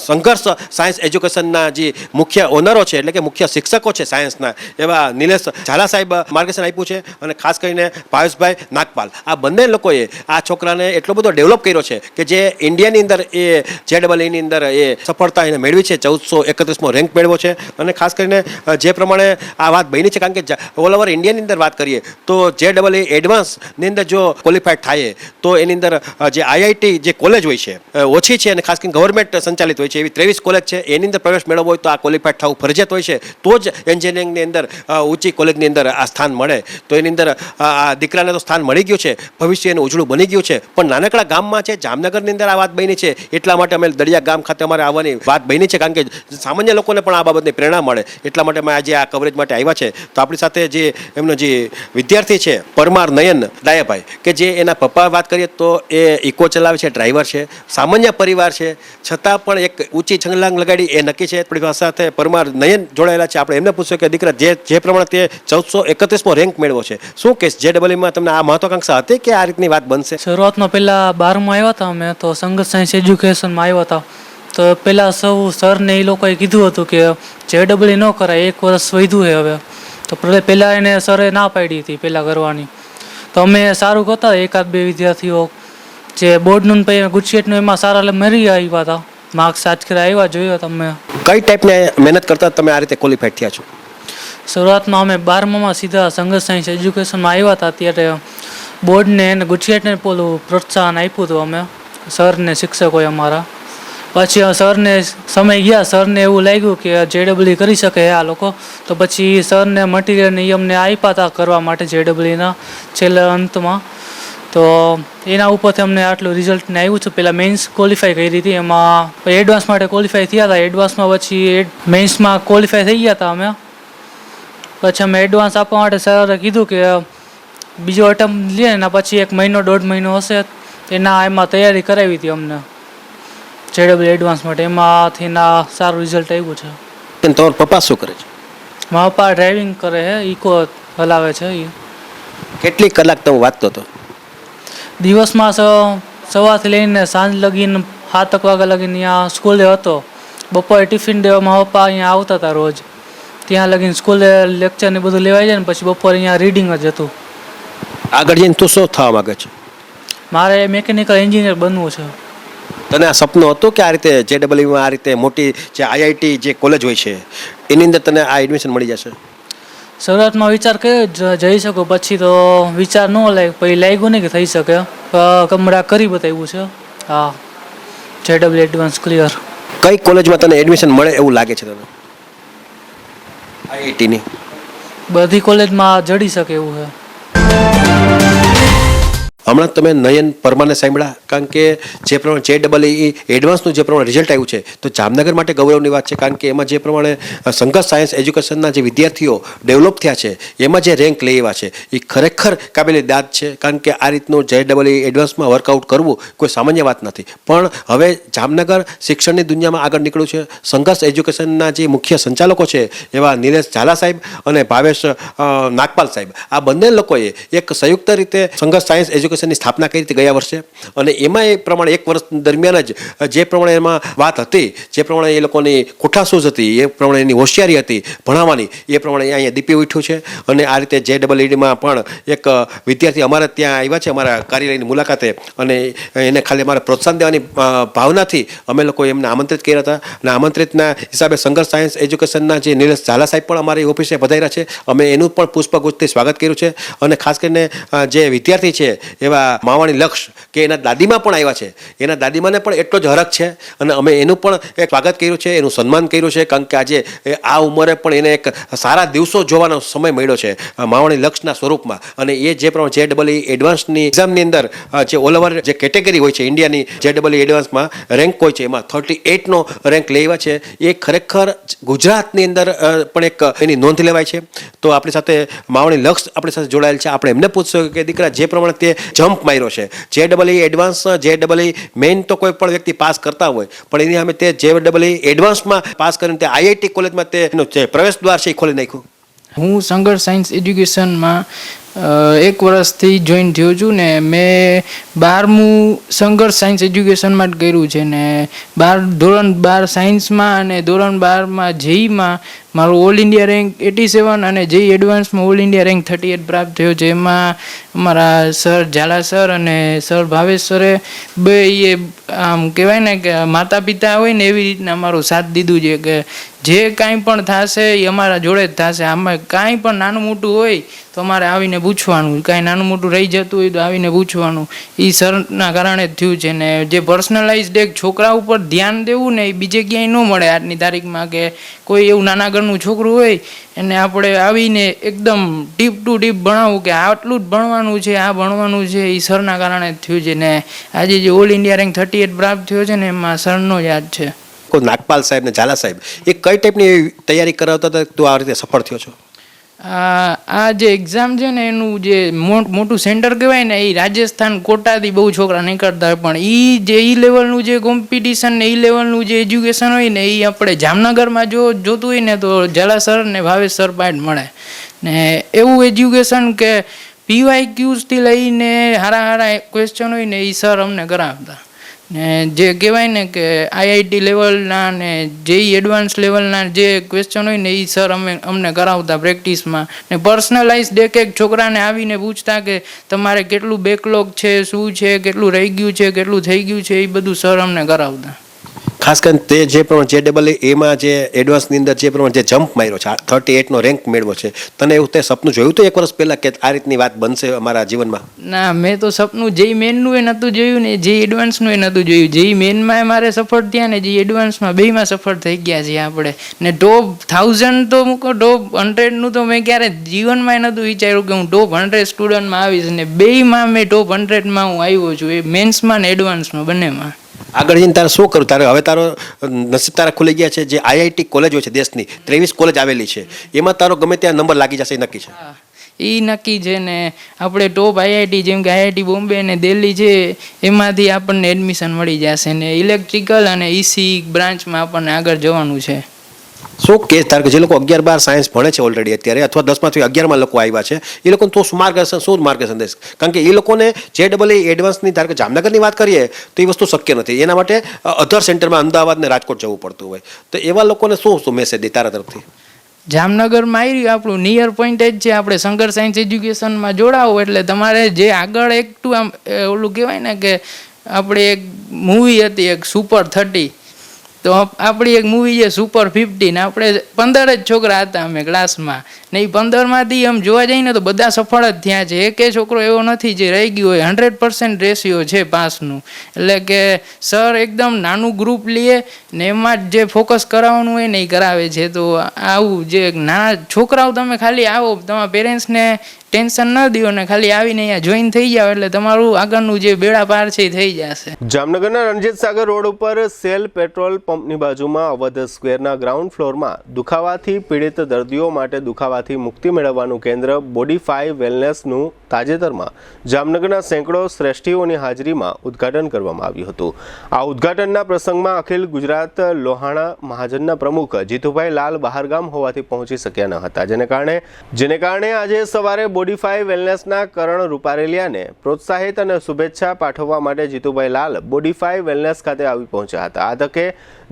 સંઘર્ષ સાયન્સ એજ્યુકેશનના જે મુખ્ય ઓનરો છે એટલે કે મુખ્ય શિક્ષકો છે સાયન્સના એવા નિલેશ ઝાલા સાહેબ માર્ગદર્શન આપ્યું છે અને ખાસ કરીને ભાવેશભાઈ નાગપાલ આ બંને લોકોએ આ છોકરાને એટલો બધો ડેવલપ કર્યો છે કે જે ઇન્ડિયાની અંદર એ JEE ની અંદર એ સફળતા એને મેળવી છે. 1431મો રેન્ક મેળવ્યો છે અને ખાસ કરીને જે પ્રમાણે આ વાત બની છે કારણ કે ઓલ ઓવર ઇન્ડિયાની અંદર વાત કરીએ તો JEE એડવાન્સની અંદર જો ક્વોલિફાઈડ થાય તો એની અંદર જે IIT જે કોલેજ હોય છે ઓછી છે અને ખાસ કરીને ગવર્મેન્ટ સંચાલિત હોય છે એવી 23 કોલેજ છે. એની અંદર પ્રવેશ મેળવવો હોય તો આ ક્વોલિફાઈડ થવું ફરજિયાત હોય છે. તો જ એન્જિનિયરિંગની અંદર ઊંચી કોલેજની અંદર આ સ્થાન મળે. તો એની અંદર આ દીકરાને તો સ્થાન મળી ગયું છે, ભવિષ્ય એનું ઉજળું બની ગયું છે. પણ નાનકડા ગામમાં છે જામનગરની અંદર આ વાત બની છે એટલા માટે અમે દડિયા ગામ ખાતે અમારે આવવાની વાત બની છે કારણ કે સામાન્ય લોકોને પણ આ બાબતની પ્રેરણા મળે એટલા માટે અમે આજે આ કવરેજ માટે આવ્યા છે. તો આપણી સાથે જે એમનો જે વિદ્યાર્થી છે પરમાર નયન ડાયાભાઈ કે જે એના પપ્પા વાત કરીએ તો એ ઇકો ચલાવે છે, ડ્રાઈવર છે, સામાન્ય પરિવાર છે છતાં પણ એક ઊંચી છંગલાંગ લગાડી એ નક્કી છે. આપણી સાથે પરમાર નયન જોડાયેલા છે. આપણે એમને પૂછ્યું કે દીકરા જે પ્રમાણે તે 1431મો રેન્ક મેળવ્યો છે શું કે JEE તમને આ મહત્વાકાંક્ષા હતી કે આ રીતની વાત બનશે? શરૂઆતમાં પહેલા 12માં આવ્યા હતા અમે તો સંઘર્ષ સાયન્સ એજ્યુકેશનમાં આવ્યા હતા તો પહેલાં સૌ સરને એ લોકોએ કીધું હતું કે JEE ન કરાય, 1 વર્ષ વધ્યું છે હવે. તો પહેલાં એને સરે ના પાડી હતી પહેલાં કરવાની. તો અમે સારું કરતા 1-2 વિદ્યાર્થીઓ જે બોર્ડનું ગુજકેટનું એમાં સારા મરી આવ્યા હતા, માર્ક્સ આજકાલ આવ્યા જોયો તમે. કઈ ટાઈપની મહેનત કરતા તમે આ રીતે ક્વોલિફાઈડ થયા છો? શરૂઆતમાં અમે 12માં સીધા સંઘર્ષ સાયન્સ એજ્યુકેશનમાં આવ્યા હતા ત્યારે બોર્ડને અને ગુજકેટને પોલું પ્રોત્સાહન આપ્યું હતું અમે સરને શિક્ષકોએ અમારા. પછી સરને સમય ગયા, સરને એવું લાગ્યું કે JEE કરી શકે આ લોકો, તો પછી સરને મટીરિયલ નિયમને આપ્યા હતા કરવા માટે JEE છેલ્લા અંતમાં. તો એના ઉપરથી અમને આટલું રિઝલ્ટને આવ્યું છે. પહેલાં મેઇન્સ ક્વોલિફાય કરી હતી, એમાં એડવાન્સ માટે ક્વોલિફાય થયા હતા. એડવાન્સમાં પછી મેઇન્સમાં ક્વોલિફાય થઈ ગયા હતા અમે. પછી અમે એડવાન્સ આપવા માટે સરે કીધું કે બીજો અટેમ્પ લે એના પછી 1 મહિનો 1.5 મહિનો હશે એમાં તૈયારી કરાવી હતી અમને JEE એડવાન્સ માટે. એમાંથી સારું રિઝલ્ટ આવ્યું છે. તમારા પપ્પા શું કરે છે? મારા પપ્પા ડ્રાઇવિંગ કરે છે, ઇકો હલાવે છે. એ કેટલી કલાક તમે વાંચતો હતો? દિવસમાં સવારથી લઈને સાંજ લગીને 7 વાગ્યા લગીને અહીંયા સ્કૂલે હતો. બપોરે ટિફિન દેવા મારા પપ્પા અહીંયા આવતા હતા રોજ. ત્યાં લગીને સ્કૂલે લેક્ચર ને બધું લેવાય જાય ને પછી બપોરે અહીંયા રીડિંગ જ હતું. આગળ જઈને તું શું થવા માંગે છે? મારે મેકેનિકલ એન્જિનિયર બનવું છે. તને આ સપનું હતું કે આ રીતે JEEમાં આ રીતે મોટી જે IIT જે કોલેજ હોય છે એની અંદર તને આ એડમિશન મળી જશે? શરૂઆતમાં વિચાર કર્યો જઈ શકું, પછી તો વિચાર ન લાગ્યો, પછી લાગ્યું નહીં કે થઈ શકે. કમરા કરી બતાવ્યું છે. હા, JEE એડવાન્સ ક્લિયર. કઈ કોલેજમાં તને એડમિશન મળે એવું લાગે છે તને? IITની બધી કોલેજમાં જડી શકે એવું છે. હમણાં તમે નયન પરમારને સાંભળ્યા, કારણ કે જે પ્રમાણે JEE એડવાન્સનું જે પ્રમાણે રિઝલ્ટ આવ્યું છે તો જામનગર માટે ગૌરવની વાત છે, કારણ કે એમાં જે પ્રમાણે સંઘર્ષ સાયન્સ એજ્યુકેશનના જે વિદ્યાર્થીઓ ડેવલપ થયા છે એમાં જે રેન્ક લઈ આવ્યા છે એ ખરેખર કાબિલે દાદ છે, કારણ કે આ રીતનું JEE એડવાન્સમાં વર્કઆઉટ કરવું કોઈ સામાન્ય વાત નથી. પણ હવે જામનગર શિક્ષણની દુનિયામાં આગળ નીકળ્યું છે. સંઘર્ષ એજ્યુકેશનના જે મુખ્ય સંચાલકો છે એવા નિલેશ ઝાલા સાહેબ અને ભાવેશ નાગપાલ સાહેબ, આ બંને લોકોએ એક સંયુક્ત રીતે સંઘર્ષ સાયન્સ એજ્યુકેશન ની સ્થાપના કરી હતી ગયા વર્ષે, અને એમાં એ પ્રમાણે એક વર્ષ દરમિયાન જ જે પ્રમાણે એમાં વાત હતી, જે પ્રમાણે એ લોકોની કોઠાસૂઝ હતી, એ પ્રમાણે એની હોશિયારી હતી ભણાવવાની, એ પ્રમાણે અહીંયા દીપી ઉઠ્યું છે. અને આ રીતે JEEમાં પણ એક વિદ્યાર્થી અમારા ત્યાં આવ્યા છે અમારા કાર્યાલયની મુલાકાતે, અને એને ખાલી અમારે પ્રોત્સાહન દેવાની ભાવનાથી અમે લોકોએ એમને આમંત્રિત કર્યા હતા. અને આમંત્રિતના હિસાબે સંઘર્ષ સાયન્સ એજ્યુકેશનના જે નિલેશ ઝાલા સાહેબ પણ અમારી ઓફિસે પધાર્યા છે. અમે એનું પણ પુષ્પગુચ્છથી સ્વાગત કર્યું છે. અને ખાસ કરીને જે વિદ્યાર્થી છે એવા માવાણી લક્ષ કે એના દાદીમાં પણ આવ્યા છે, એના દાદીમાને પણ એટલો જ હરખ છે, અને અમે એનું પણ એક સ્વાગત કર્યું છે, એનું સન્માન કર્યું છે, કારણ કે આજે આ ઉંમરે પણ એને એક સારા દિવસો જોવાનો સમય મળ્યો છે માવાણી લક્ષના સ્વરૂપમાં. અને એ જે પ્રમાણે JEE એડવાન્સની એક્ઝામની અંદર જે ઓલ ઓવર જે કેટેગરી હોય છે ઇન્ડિયાની JEE એડવાન્સમાં રેન્ક હોય છે એમાં 38નો રેન્ક લેવા છે, એ ખરેખર ગુજરાતની અંદર પણ એક એની નોંધ લેવાય છે. તો આપણી સાથે માવાણી લક્ષ આપણી સાથે જોડાયેલ છે. આપણે એમને પૂછશું કે દીકરા જે પ્રમાણે તે જમ્પ માર્યો છે, JEE એડવાન્સ JEE મેઇન તો કોઈ પણ વ્યક્તિ પાસ કરતા હોય, પણ એની સામે તે JEE એડવાન્સમાં પાસ કરીને તે IIT કોલેજમાં તેનું જે પ્રવેશ દ્વાર છે એ ખોલી નાખ્યું. હું સંઘર્ષ સાયન્સ એજ્યુકેશનમાં 1 વર્ષથી જોઈન થયો છું ને મેં 12મું સંઘર્ષ સાયન્સ એજ્યુકેશનમાં જ કર્યું છે ને ધોરણ 12 સાયન્સમાં અને ધોરણ 12માં JEEમાં મારું ઓલ ઇન્ડિયા રેન્ક 87 અને JEE એડવાન્સમાં ઓલ ઇન્ડિયા રેન્ક 38 પ્રાપ્ત થયો છે. એમાં અમારા સર ઝાલા સર અને સર ભાવેશ સરે બે એ આમ કહેવાય ને કે માતા પિતા હોય ને એવી રીતના અમારો સાથ દીધું છે કે જે કાંઈ પણ થશે એ અમારા જોડે જ થશે. આમાં કાંઈ પણ નાનું મોટું હોય તો અમારે આવીને પૂછવાનું, કાંઈ નાનું મોટું રહી જતું હોય તો આવીને પૂછવાનું. એ સરના કારણે જ થયું છે. ને જે પર્સનલાઇઝડ એક છોકરા ઉપર ધ્યાન દેવું ને એ બીજે ક્યાંય ન મળે આજની તારીખમાં, કે કોઈ એવું નાના ઘરનું છોકરું હોય એને આપણે આવીને એકદમ ટીપ ટુ ટીપ ભણાવવું કે આટલું જ ભણવાનું છે, આ ભણવાનું છે, એ સરના કારણે જ થયું છે. ને આજે જે ઓલ ઇન્ડિયા રેન્ક 38 પ્રાપ્ત થયો છે ને એમાં સરનો જ યાદ છે. નાગપાલ સાહેબ ને ઝાલા સાહેબ એ કઈ ટાઈપની તૈયારી કરાવતા હતા તું આ રીતે સફળ થયો છો? આ જે એક્ઝામ છે ને એનું જે મોટું સેન્ટર કહેવાય ને એ રાજસ્થાન કોટાથી બહુ છોકરા નીકળતા હોય, પણ એ જે લેવલનું જે કોમ્પિટિશન ને લેવલનું જે એજ્યુકેશન હોય ને એ આપણે જામનગરમાં જોતું હોય ને તો ઝાલા સર ને ભાવેશ સર પાસે મળે. ને એવું એજ્યુકેશન કે PYQથી લઈને સારા ક્વેશ્ચન હોય ને એ સર અમને કરાવતા. ને જે કહેવાય ને કે IIT લેવલના ને JEE એડવાન્સ લેવલના જે ક્વેશ્ચન હોય ને એ સર અમને કરાવતા પ્રેક્ટિસમાં. ને પર્સનલાઇઝડ એક છોકરાને આવીને પૂછતા કે તમારે કેટલું બેકલોગ છે, શું છે, કેટલું રહી ગયું છે, કેટલું થઈ ગયું છે, એ બધું સર અમને કરાવતા. ખાસ કરીને તે જે પ્રમાણે JEEમાં જે એડવાન્સની અંદર જે પ્રમાણે જે જમ્પ માર્યો છે, 38નો રેન્ક મેળવ્યો છે, તને એવું તે સપનું જોયું હતું 1 વર્ષ પહેલાં કે આ રીતની વાત બનશે અમારા જીવનમાં? ના, મેં તો સપનું JEE મેનનું એ નહોતું જોયું ને JEE એડવાન્સનું એ નહોતું જોયું. JEE મેનમાં મારે સફળ થયા ને JEE એડવાન્સમાં બેયમાં સફળ થઈ ગયા છીએ આપણે. ને ટોપ 1000 તો મૂકો, ટોપ 100નું તો મેં ક્યારે જીવનમાં નહોતું વિચાર્યું કે હું ટોપ 100 સ્ટુડન્ટમાં આવીશ. ને બેયમાં મેં ટોપ 100માં હું આવ્યો છું, એ મેન્સમાં ને એડવાન્સમાં બંનેમાં. આગળ જઈને તારે શું કરું? હવે તારો નસીબ તારા ખુલી ગયા છે. જે IIT કોલેજ હોય છે દેશની 23 કોલેજ આવેલી છે, એમાં તારો ગમે ત્યાં નંબર લાગી જશે એ નક્કી છે? એ નક્કી છે. ને આપણે ટોપ IIT જેમ કે IIT બોમ્બે ને દિલ્હી છે એમાંથી આપણને એડમિશન મળી જશે. ને ઇલેક્ટ્રિકલ અને EC બ્રાન્ચમાં આપણને આગળ જવાનું છે. શું કે ધારો કે જે લોકો 11-12 સાયન્સ ભણે છે ઓલરેડી અત્યારે, અથવા 10માંથી 11માં લોકો આવ્યા છે, એ લોકોને તો શું માર્ગદર્શન દેશ? કારણ કે એ લોકોને JEE એડવાન્સની ધારો કે જામનગરની વાત કરીએ તો એ વસ્તુ શક્ય નથી. એના માટે અધર સેન્ટરમાં અમદાવાદ ને રાજકોટ જવું પડતું હોય, તો એવા લોકોને શું મેસેજ દે તારા તરફથી? જામનગરમાં આવી આપણું નિયર પોઈન્ટ જ છે. આપણે શંકર સાયન્સ એજ્યુકેશનમાં જોડાવો એટલે તમારે જે આગળ એક ટુ આમ ઓલું કહેવાય ને કે આપણે એક મૂવી હતી એક સુપર 30, તો આપણી એક મૂવી છે સુપર 50 ને આપણે 15 જ છોકરા હતા અમે ક્લાસમાં ને એ 15માંથી આમ જોવા જઈએ ને તો બધા સફળ જ થયા છે. એકે છોકરો એવો નથી જે રહી ગયો હોય. 100% રેશિયો છે પાસનું. એટલે કે સર એકદમ નાનું ગ્રુપ લે ને એમાં જ જે ફોકસ કરાવવાનું હોય ને એ કરાવે છે. તો આવું જે નાના છોકરાઓ તમે ખાલી આવો, તમારા પેરેન્ટ્સને ટેન્શન ન દો ને ખાલી આવીને અહીંયા જોઈન થઈ જાઓ એટલે તમારું આગળનું જે બેડા પાર છે એ થઈ જશે. જામનગરના રણજીત સાગર રોડ ઉપર સેલ પેટ્રોલ પંપની બાજુમાં અવધ સ્ક્વેરના ગ્રાઉન્ડ ફ્લોરમાં દુખાવાથી પીડિત દર્દીઓ માટે દુખાવાથી મુક્તિ મેળવવાનું કેન્દ્ર બોડી5 વેલનેસનું તાજેતરમાં જામનગરના સેંકડો શ્રેષ્ઠીઓની હાજરીમાં ઉદ્ઘાટન કરવામાં આવ્યું હતું. આ ઉદ્ઘાટનના પ્રસંગમાં અખિલ ગુજરાત લોહાણા મહાજનના પ્રમુખ જીતુભાઈ લાલ બહારગામ હોવાથી પહોંચી શક્યા ન હતા, જેને કારણે આજે સવારે બોડી5 વેલનેસના કરણ રૂપારેલિયાને પ્રોત્સાહિત અને શુભેચ્છા પાઠવવા માટે જીતુભાઈ લાલ બોડી5 વેલનેસ ખાતે આવી પહોંચ્યા હતા. આ તકે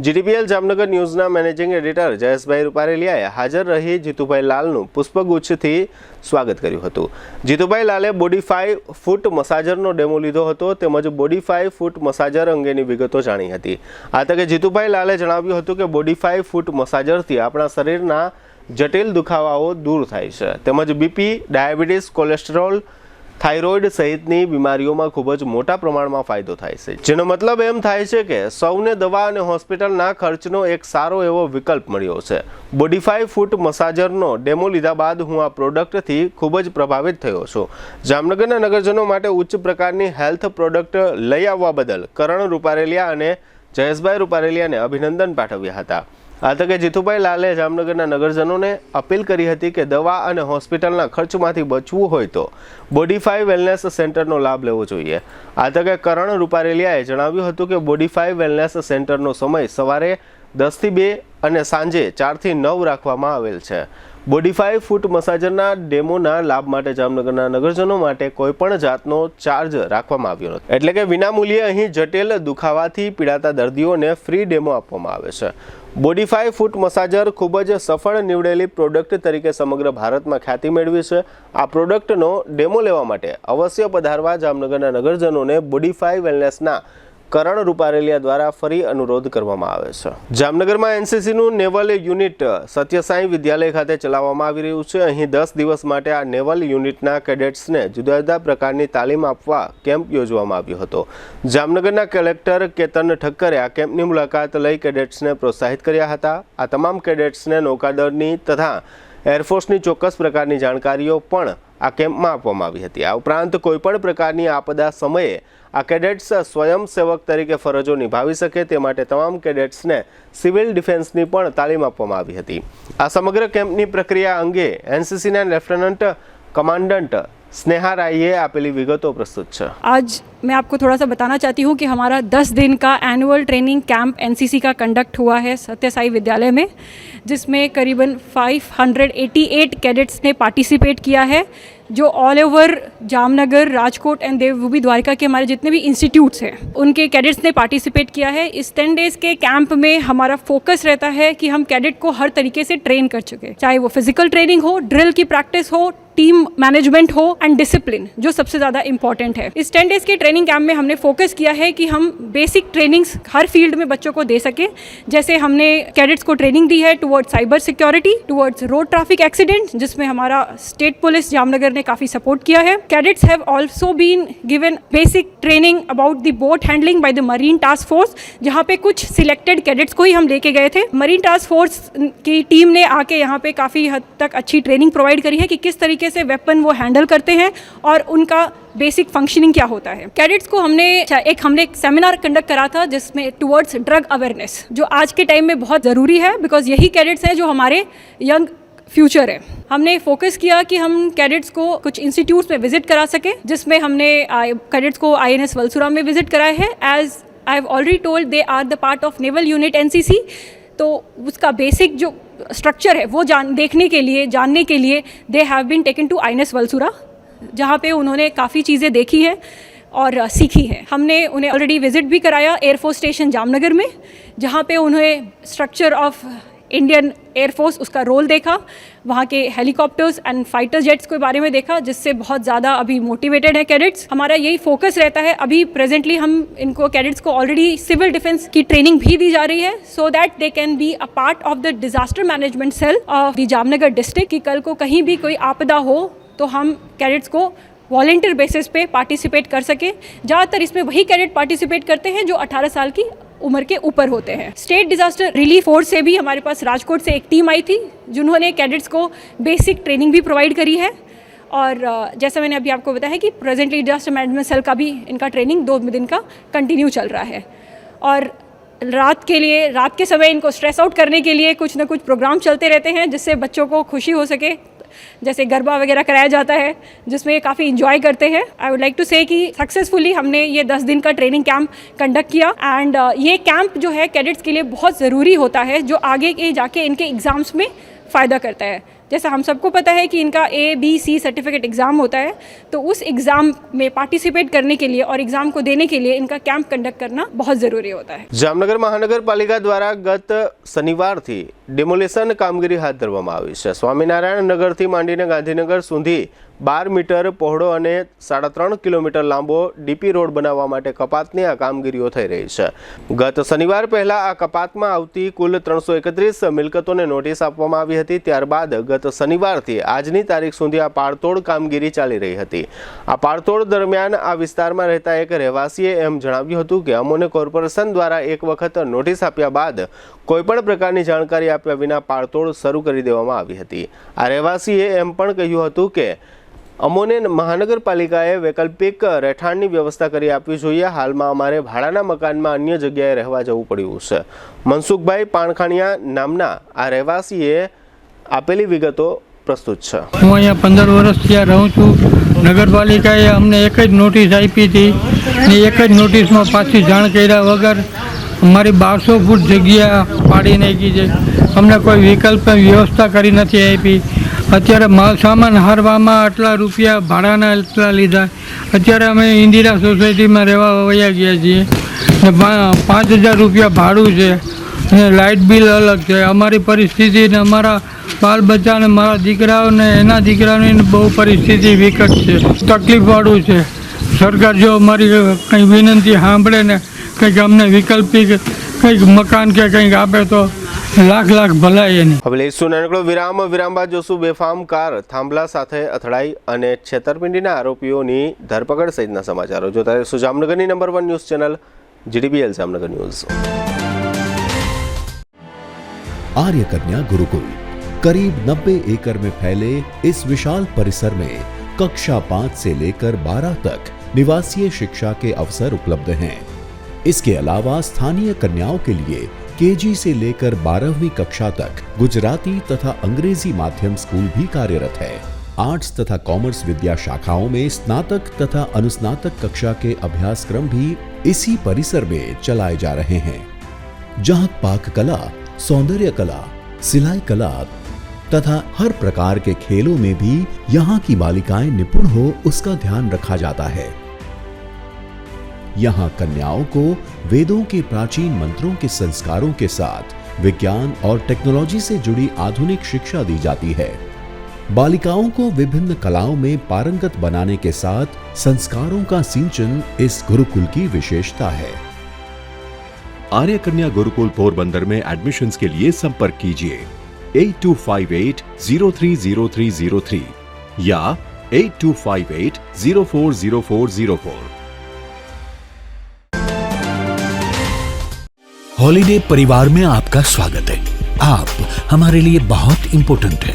જીટીપીએલ જામનગર ન્યૂઝના મેનેજિંગ એડિટર જયેશભાઈ રૂપારેલિયાએ હાજર રહી જીતુભાઈ લાલનું પુષ્પગુચ્છથી સ્વાગત કર્યું હતું. જીતુભાઈ લાલે બોડી5 ફૂટ મસાજરનો ડેમો લીધો હતો તેમજ બોડી5 ફૂટ મસાજર અંગેની વિગતો જાણી હતી. આ તકે જીતુભાઈ લાલે જણાવ્યું હતું કે બોડી5 ફૂટ મસાજરથી આપણા શરીરના જટિલ દુખાવાઓ દૂર થાય છે તેમજ બીપી, ડાયાબિટીસ, કોલેસ્ટ્રોલ, થાઇરોઇડ સહિતની બીમારીઓમાં ખૂબ જ મોટા પ્રમાણમાં ફાયદો થાય છે. જેનો મતલબ એમ થાય છે કે સૌને દવા અને હોસ્પિટલના ખર્ચનો એક સારો એવો વિકલ્પ મળ્યો છે. બોડી5 ફૂટ મસાજરનો ડેમો લીધા બાદ હું આ પ્રોડક્ટથી ખૂબ જ પ્રભાવિત થયો છું. જામનગરના નગરજનો માટે ઉચ્ચ પ્રકારની હેલ્થ પ્રોડક્ટ લઈ આવવા બદલ કરણ રૂપારેલિયા અને જયેશભાઈ રૂપારેલિયાને અભિનંદન પાઠવ્યા હતા. આ તકે જીતુભાઈ લાલે જામનગરના નગરજનોને અપીલ કરી હતી કે દવા અને હોસ્પિટલના ખર્ચમાંથી બચવું હોય તો બોડી5 વેલનેસ સેન્ટરનો લાભ લેવો જોઈએ. આ તકે કરણ રૂપારેલિયાએ જણાવ્યું હતું કે બોડી5 વેલનેસ સેન્ટરનો સમય સવારે 10 થી 2 અને સાંજે 4 થી 9 રાખવામાં આવેલ છે. બોડી5 ફૂટ મસાજરના ડેમોના લાભ માટે જામનગરના નગરજનો માટે કોઈપણ જાતનો ચાર્જ રાખવામાં આવ્યો નથી, એટલે કે વિનામૂલ્યે અહીં જટિલ દુખાવાથી પીડાતા દર્દીઓને ફ્રી ડેમો આપવામાં આવે છે. બોડી5 ફૂટ મસાજર ખૂબ જ સફળ નીવડેલી પ્રોડક્ટ તરીકે સમગ્ર ભારતમાં ખ્યાતિ મેળવી છે. આ પ્રોડક્ટનો ડેમો લેવા માટે અવશ્ય પધારવા જામનગરના નગરજનોને બોડી5 વેલનેસના કરણ રૂપારેલિયા દ્વારા ફરી અનુરોધ કરવામાં આવે છે. જામનગરમાં એનસીસીનું નેવલ યુનિટ સત્યસાઈ વિદ્યાલય ખાતે ચલાવવામાં આવી રહ્યું છે. અહીં 10 દિવસ માટે આ નેવલ યુનિટના કેડેટ્સને જુદા જુદા પ્રકારની તાલીમ આપવા કેમ્પ યોજવામાં આવ્યો હતો. જામનગરના કલેક્ટર કેતન ઠક્કરે આ કેમ્પની મુલાકાત લઈ કેડેટ્સને પ્રોત્સાહિત કર્યા હતા. આ તમામ કેડેટ્સને નૌકાદળની તથા એરફોર્સની ચોક્કસ પ્રકારની જાણકારીઓ પણ આ કેમ્પમાં આપવામાં આવી હતી. આ ઉપરાંત કોઈપણ પ્રકારની આપદા સમયે આ કેડેટ્સ સ્વયંસેવક તરીકે ફરજો નિભાવી શકે તે માટે તમામ કેડેટ્સને સિવિલ ડિફેન્સની પણ તાલીમ આપવામાં આવી હતી. આ સમગ્ર કેમ્પની પ્રક્રિયા અંગે એનસીસીના લેફ્ટનન્ટ कमांडेंट स्नेहा राय आपली विगतों प्रस्तुत है। आज मैं आपको थोड़ा सा बताना चाहती हूँ कि हमारा 10 दिन का एनुअल ट्रेनिंग कैंप एनसीसी का कंडक्ट हुआ है सत्य साई विद्यालय में, जिसमें करीबन 588 कैडेट्स ने पार्टिसिपेट किया है, जो all over Jamnagar, Rajkot and Devbhoomi Dwarka के हमारे जितने भी इंस्टीट्यूट्स हैं उनके कैडेट्स ने पार्टिसिपेट किया है। इस 10 डेज़ के कैंप में हमारा फोकस रहता है कि हम कैडेट को हर तरीके से ट्रेन कर चुके, चाहे वो फिजिकल ट्रेनिंग हो, ड्रिल की प्रैक्टिस हो, टीम मैनेजमेंट हो एंड डिसिप्लिन, जो सबसे ज़्यादा इंपॉर्टेंट है। इस 10 डेज़ के ट्रेनिंग कैंप में हमने फोकस किया है कि हम बेसिक ट्रेनिंग्स हर फील्ड में बच्चों को दे सकें। जैसे हमने कैडेट्स को ट्रेनिंग दी है towards cyber security, towards road traffic accident, जिसमें हमारा स्टेट पुलिस जामनगर ने काफ़ी सपोर्ट किया है। Cadets have also been given basic training about the boat handling by the marine task force, जहाँ पे कुछ सिलेक्टेड कैडेट्स को ही हम लेके गए थे। मरीन टास्क फोर्स की टीम ने आके यहाँ पे काफ़ी हद तक अच्छी ट्रेनिंग प्रोवाइड करी है कि किस तरीके से वेपन वो हैंडल करते हैं और उनका बेसिक फंक्शनिंग क्या होता है। कैडेट्स को हमने एक सेमिनार कंडक्ट करा था जिसमें टुवर्ड्स ड्रग अवेयरनेस, जो आज के टाइम में बहुत ज़रूरी है, बिकॉज यही कैडेट्स हैं जो हमारे यंग फ्यूचर है। हमने फोकस किया कि हम कैडेट्स को कुछ इंस्टीट्यूट्स में विजिट करा सके, जिसमें हमने कैडेट्स को INS वलसुरा में विजिट कराया है। As I have already told, they are the part of naval unit NCC, तो उसका बेसिक जो स्ट्रक्चर है वो जानने के लिए they have been taken to INS Valsura, जहाँ पे उन्होंने काफ़ी चीज़ें देखी हैं और सीखी है। हमने उन्हें ऑलरेडी विज़िट भी कराया एयरफोर्स स्टेशन जामनगर में, जहाँ पे उन्हें स्ट्रक्चर ऑफ इंडियन एयरफोर्स उसका रोल देखा, वहाँ के हेलीकॉप्टर्स एंड फाइटर जेट्स के बारे में देखा, जिससे बहुत ज़्यादा अभी मोटिवेटेड है कैडेट्स। हमारा यही फोकस रहता है। अभी प्रेजेंटली हम इनको कैडेट्स को ऑलरेडी सिविल डिफेंस की ट्रेनिंग भी दी जा रही है, so that they can be a part of the disaster management cell of the Jamnagar district. कि कल को कहीं भी कोई आपदा हो तो हम कैडेट्स को वॉलंटियर बेसिस पे पार्टिसिपेट कर सके। ज़्यादातर इसमें वही कैडेट पार्टिसिपेट करते हैं जो 18 साल की उम्र के ऊपर होते हैं। स्टेट डिजास्टर रिलीफ फोर्स से भी हमारे पास राजकोट से एक टीम आई थी, जिन्होंने कैडेट्स को बेसिक ट्रेनिंग भी प्रोवाइड करी है। और जैसा मैंने अभी आपको बताया कि प्रेजेंटली डिजास्टर मैनेजमेंट सेल का भी इनका ट्रेनिंग 2 दिन का कंटिन्यू चल रहा है। और रात के समय इनको स्ट्रेस आउट करने के लिए कुछ ना कुछ प्रोग्राम चलते रहते हैं, जिससे बच्चों को खुशी हो सके। जैसे गरबा वगैरह कराया जाता है, जिसमें ये काफ़ी इंजॉय करते हैं। आई वुड लाइक टू से कि सक्सेसफुली हमने ये 10 दिन का ट्रेनिंग कैंप कंडक्ट किया। एंड ये कैंप जो है कैडेट्स के लिए बहुत ज़रूरी होता है, जो आगे के जाके इनके एग्ज़ाम्स में फ़ायदा करता है। जैसा हम सबको पता है कि इनका ABC सर्टिफिकेट एग्ज़ाम होता है, तो उस एग्ज़ाम में पार्टिसिपेट करने के लिए और एग्ज़ाम को देने के लिए इनका कैंप कंडक्ट करना बहुत ज़रूरी होता है। જામનગર મહાનગરપાલિકા દ્વારા ગત શનિવારથી ડેમોલેશન કામગીરી હાથ ધરવામાં આવી છે। સ્વામિનારાયણ નગરથી માંડીને ગાંધીનગર સુધી 12 મીટર પહોળો અને 3.5 કિલોમીટર લાંબો DP રોડ બનાવવા માટે કપાતની આ કામગીરીઓ થઈ રહી છે। ગત શનિવાર પહેલા આ કપાતમાં આવતી કુલ 331 મિલકતોને નોટિસ આપવામાં આવી હતી। ત્યારબાદ ગત શનિવારથી આજની તારીખ સુધી આ પાળતોડ કામગીરી ચાલી રહી હતી। આ પાળતોડ દરમિયાન આ વિસ્તારમાં રહેતા એક રહેવાસીએ એમ જણાવ્યું હતું કે અમોને કોર્પોરેશન દ્વારા એક વખત નોટિસ આપ્યા બાદ કોઈપણ પ્રકારની જાણકારી આપ્યા વિના પાળતોડ શરૂ કરી દેવામાં આવી હતી। આ રહેવાસીએ એમ પણ કહ્યું હતું કે અમોને મહાનગરપાલિકાએ વૈકલ્પિક રહેઠાણની વ્યવસ્થા કરી આપવી જોઈએ। હાલમાં અમારે ભાડાના મકાનમાં अन्य જગ્યાએ રહેવા જવું પડ્યું છે। મનસુખભાઈ પાણખાણિયા નામના આ રહેવાસીએ આપેલી વિગતો પ્રસ્તુત છે। હું અહીંયા 15 વર્ષથી રહું છું। નગરપાલિકાએ અમને એક જ નોટિસ આપી હતી ને એક જ નોટિસમાં પાછી જાણ કર્યા વગર અમારી 1200 ફૂટ જગ્યા પાડી નાખી છે। અમને કોઈ વિકલ્પ વ્યવસ્થા કરી નથી આપી। અત્યારે માલ સામાન હારવામાં આટલા રૂપિયા ભાડાના એટલા લીધા। અત્યારે અમે ઇન્દિરા સોસાયટીમાં રહેવા વયા ગયા છીએ ને 5000 રૂપિયા ભાડું છે અને લાઇટ બિલ અલગ છે। અમારી પરિસ્થિતિ ને અમારા બાલ બચ્ચા ને મારા દીકરાઓ ને એના દીકરાઓની બહુ પરિસ્થિતિ વિકટ છે, તકલીફવાળું છે। સરકાર જો અમારી કંઈ વિનંતી સાંભળે ને કંઈક અમને વૈકલ્પિક કંઈક મકાન કે કંઈક આપે તો લાખ લાખ ભલાઈ એની। હવે લઈશું નાનકડો વિરામ બાદ જોશું બેફામ કાર થાંભલા સાથે અથડાઈ અને છેતરપિંડીના આરોપીઓની ધરપકડ સહિતના સમાચારો। જોતા રહેશો જામનગરની number 1 news channel GDBL Jamnagar news. Arya Kanya Gurukul करीब 90 एकड़ में फैले इस विशाल परिसर में कक्षा 5 से लेकर 12 तक निवासीय शिक्षा के अवसर उपलब्ध हैं। इसके अलावा स्थानीय कन्याओं के लिए KG से लेकर 12वीं कक्षा तक गुजराती तथा अंग्रेजी माध्यम स्कूल भी कार्यरत है। आर्ट्स तथा कॉमर्स विद्या शाखाओं में स्नातक तथा अनुस्नातक कक्षा के अभ्यासक्रम भी इसी परिसर में चलाए जा रहे हैं, जहां पाक कला, सौंदर्य कला, सिलाई कला तथा हर प्रकार के खेलों में भी यहाँ की बालिकाएं निपुण हो उसका ध्यान रखा जाता है। यहाँ कन्याओं को वेदों के प्राचीन मंत्रों के संस्कारों के साथ विज्ञान और टेक्नोलॉजी से जुड़ी आधुनिक शिक्षा दी जाती है। बालिकाओं को विभिन्न कलाओं में पारंगत बनाने के साथ संस्कारों का सिंचन इस गुरुकुल की विशेषता है। आर्य कन्या गुरुकुल पोरबंदर में एडमिशन्स के लिए संपर्क कीजिए 8258030303 या 8258040404। हॉलिडे परिवार में आपका स्वागत है। आप हमारे लिए बहुत इंपॉर्टेंट है।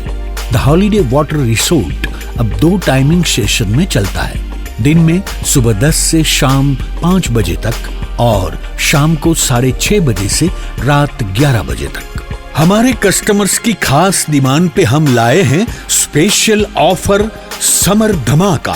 द हॉलिडे वाटर रिसोर्ट अब 2 टाइमिंग सेशन में चलता है। दिन में सुबह 10 से शाम 5 बजे तक और शाम को 6:30 बजे से रात 11 बजे तक। हमारे कस्टमर्स की खास डिमांड पे हम लाए हैं स्पेशल ऑफर समर धमाका।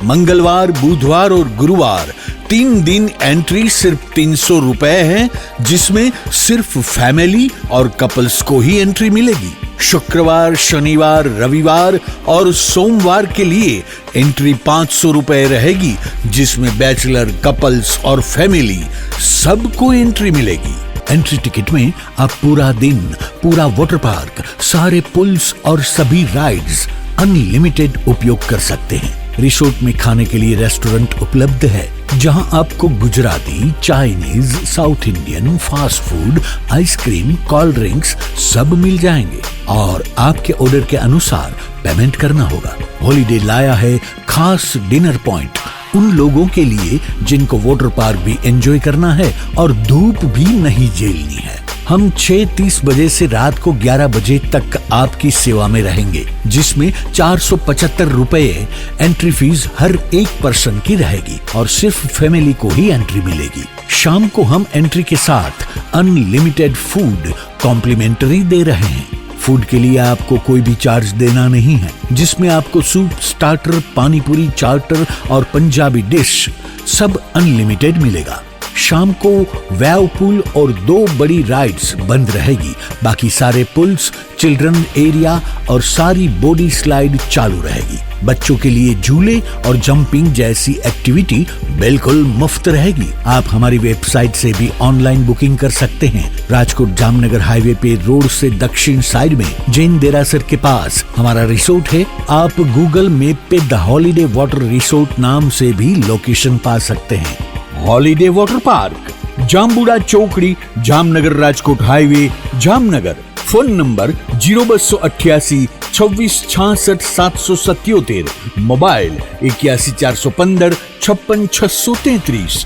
मंगलवार, बुधवार और गुरुवार 3 दिन एंट्री सिर्फ 300 रुपए है, जिसमें सिर्फ फैमिली और कपल्स को ही एंट्री मिलेगी। शुक्रवार, शनिवार, रविवार और सोमवार के लिए एंट्री 500 रुपए रहेगी, जिसमें बैचलर, कपल्स और फैमिली सबको एंट्री मिलेगी। एंट्री टिकट में आप पूरा दिन, पूरा वाटर पार्क, सारे पुल्स और सभी राइड्स अनलिमिटेड उपयोग कर सकते हैं। रिसोर्ट में खाने के लिए रेस्टोरेंट उपलब्ध है, जहां आपको Gujarati, Chinese, south Indian, fast food, ice cream, cold drinks सब मिल जाएंगे और आपके ऑर्डर के अनुसार पेमेंट करना होगा। हॉलीडे लाया है खास डिनर पॉइंट उन लोगों के लिए जिनको वाटर पार्क भी एंजॉय करना है और धूप भी नहीं झेलनी है। हम 6:30 बजे से रात को 11 बजे तक आपकी सेवा में रहेंगे, जिसमें 475 रुपए एंट्री फीस हर एक पर्सन की रहेगी और सिर्फ फैमिली को ही एंट्री मिलेगी। शाम को हम एंट्री के साथ अनलिमिटेड फूड कॉम्प्लीमेंट्री दे रहे हैं। फूड के लिए आपको कोई भी चार्ज देना नहीं है, जिसमें आपको सूप, स्टार्टर, पानी पूरी, चार्टर और पंजाबी डिश सब अनलिमिटेड मिलेगा। शाम को वेव पूल और 2 बड़ी राइड्स बंद रहेगी, बाकी सारे पुल्स, चिल्ड्रन एरिया और सारी बॉडी स्लाइड चालू रहेगी। बच्चों के लिए झूले और जंपिंग जैसी एक्टिविटी बिल्कुल मुफ्त रहेगी। आप हमारी वेबसाइट से भी ऑनलाइन बुकिंग कर सकते हैं। राजकोट जामनगर हाईवे पे रोड से दक्षिण साइड में जैन देरासर के पास हमारा रिसोर्ट है। आप गूगल मैप पे द हॉलीडे वाटर रिसोर्ट नाम से भी लोकेशन पा सकते हैं। हॉलीडे वाटर पार्क, जामबुड़ा चौकड़ी, Jamnagar Rajkot highway, Jamnagar. Phone number 0288 26 66 777, mobile 81 415 56 633।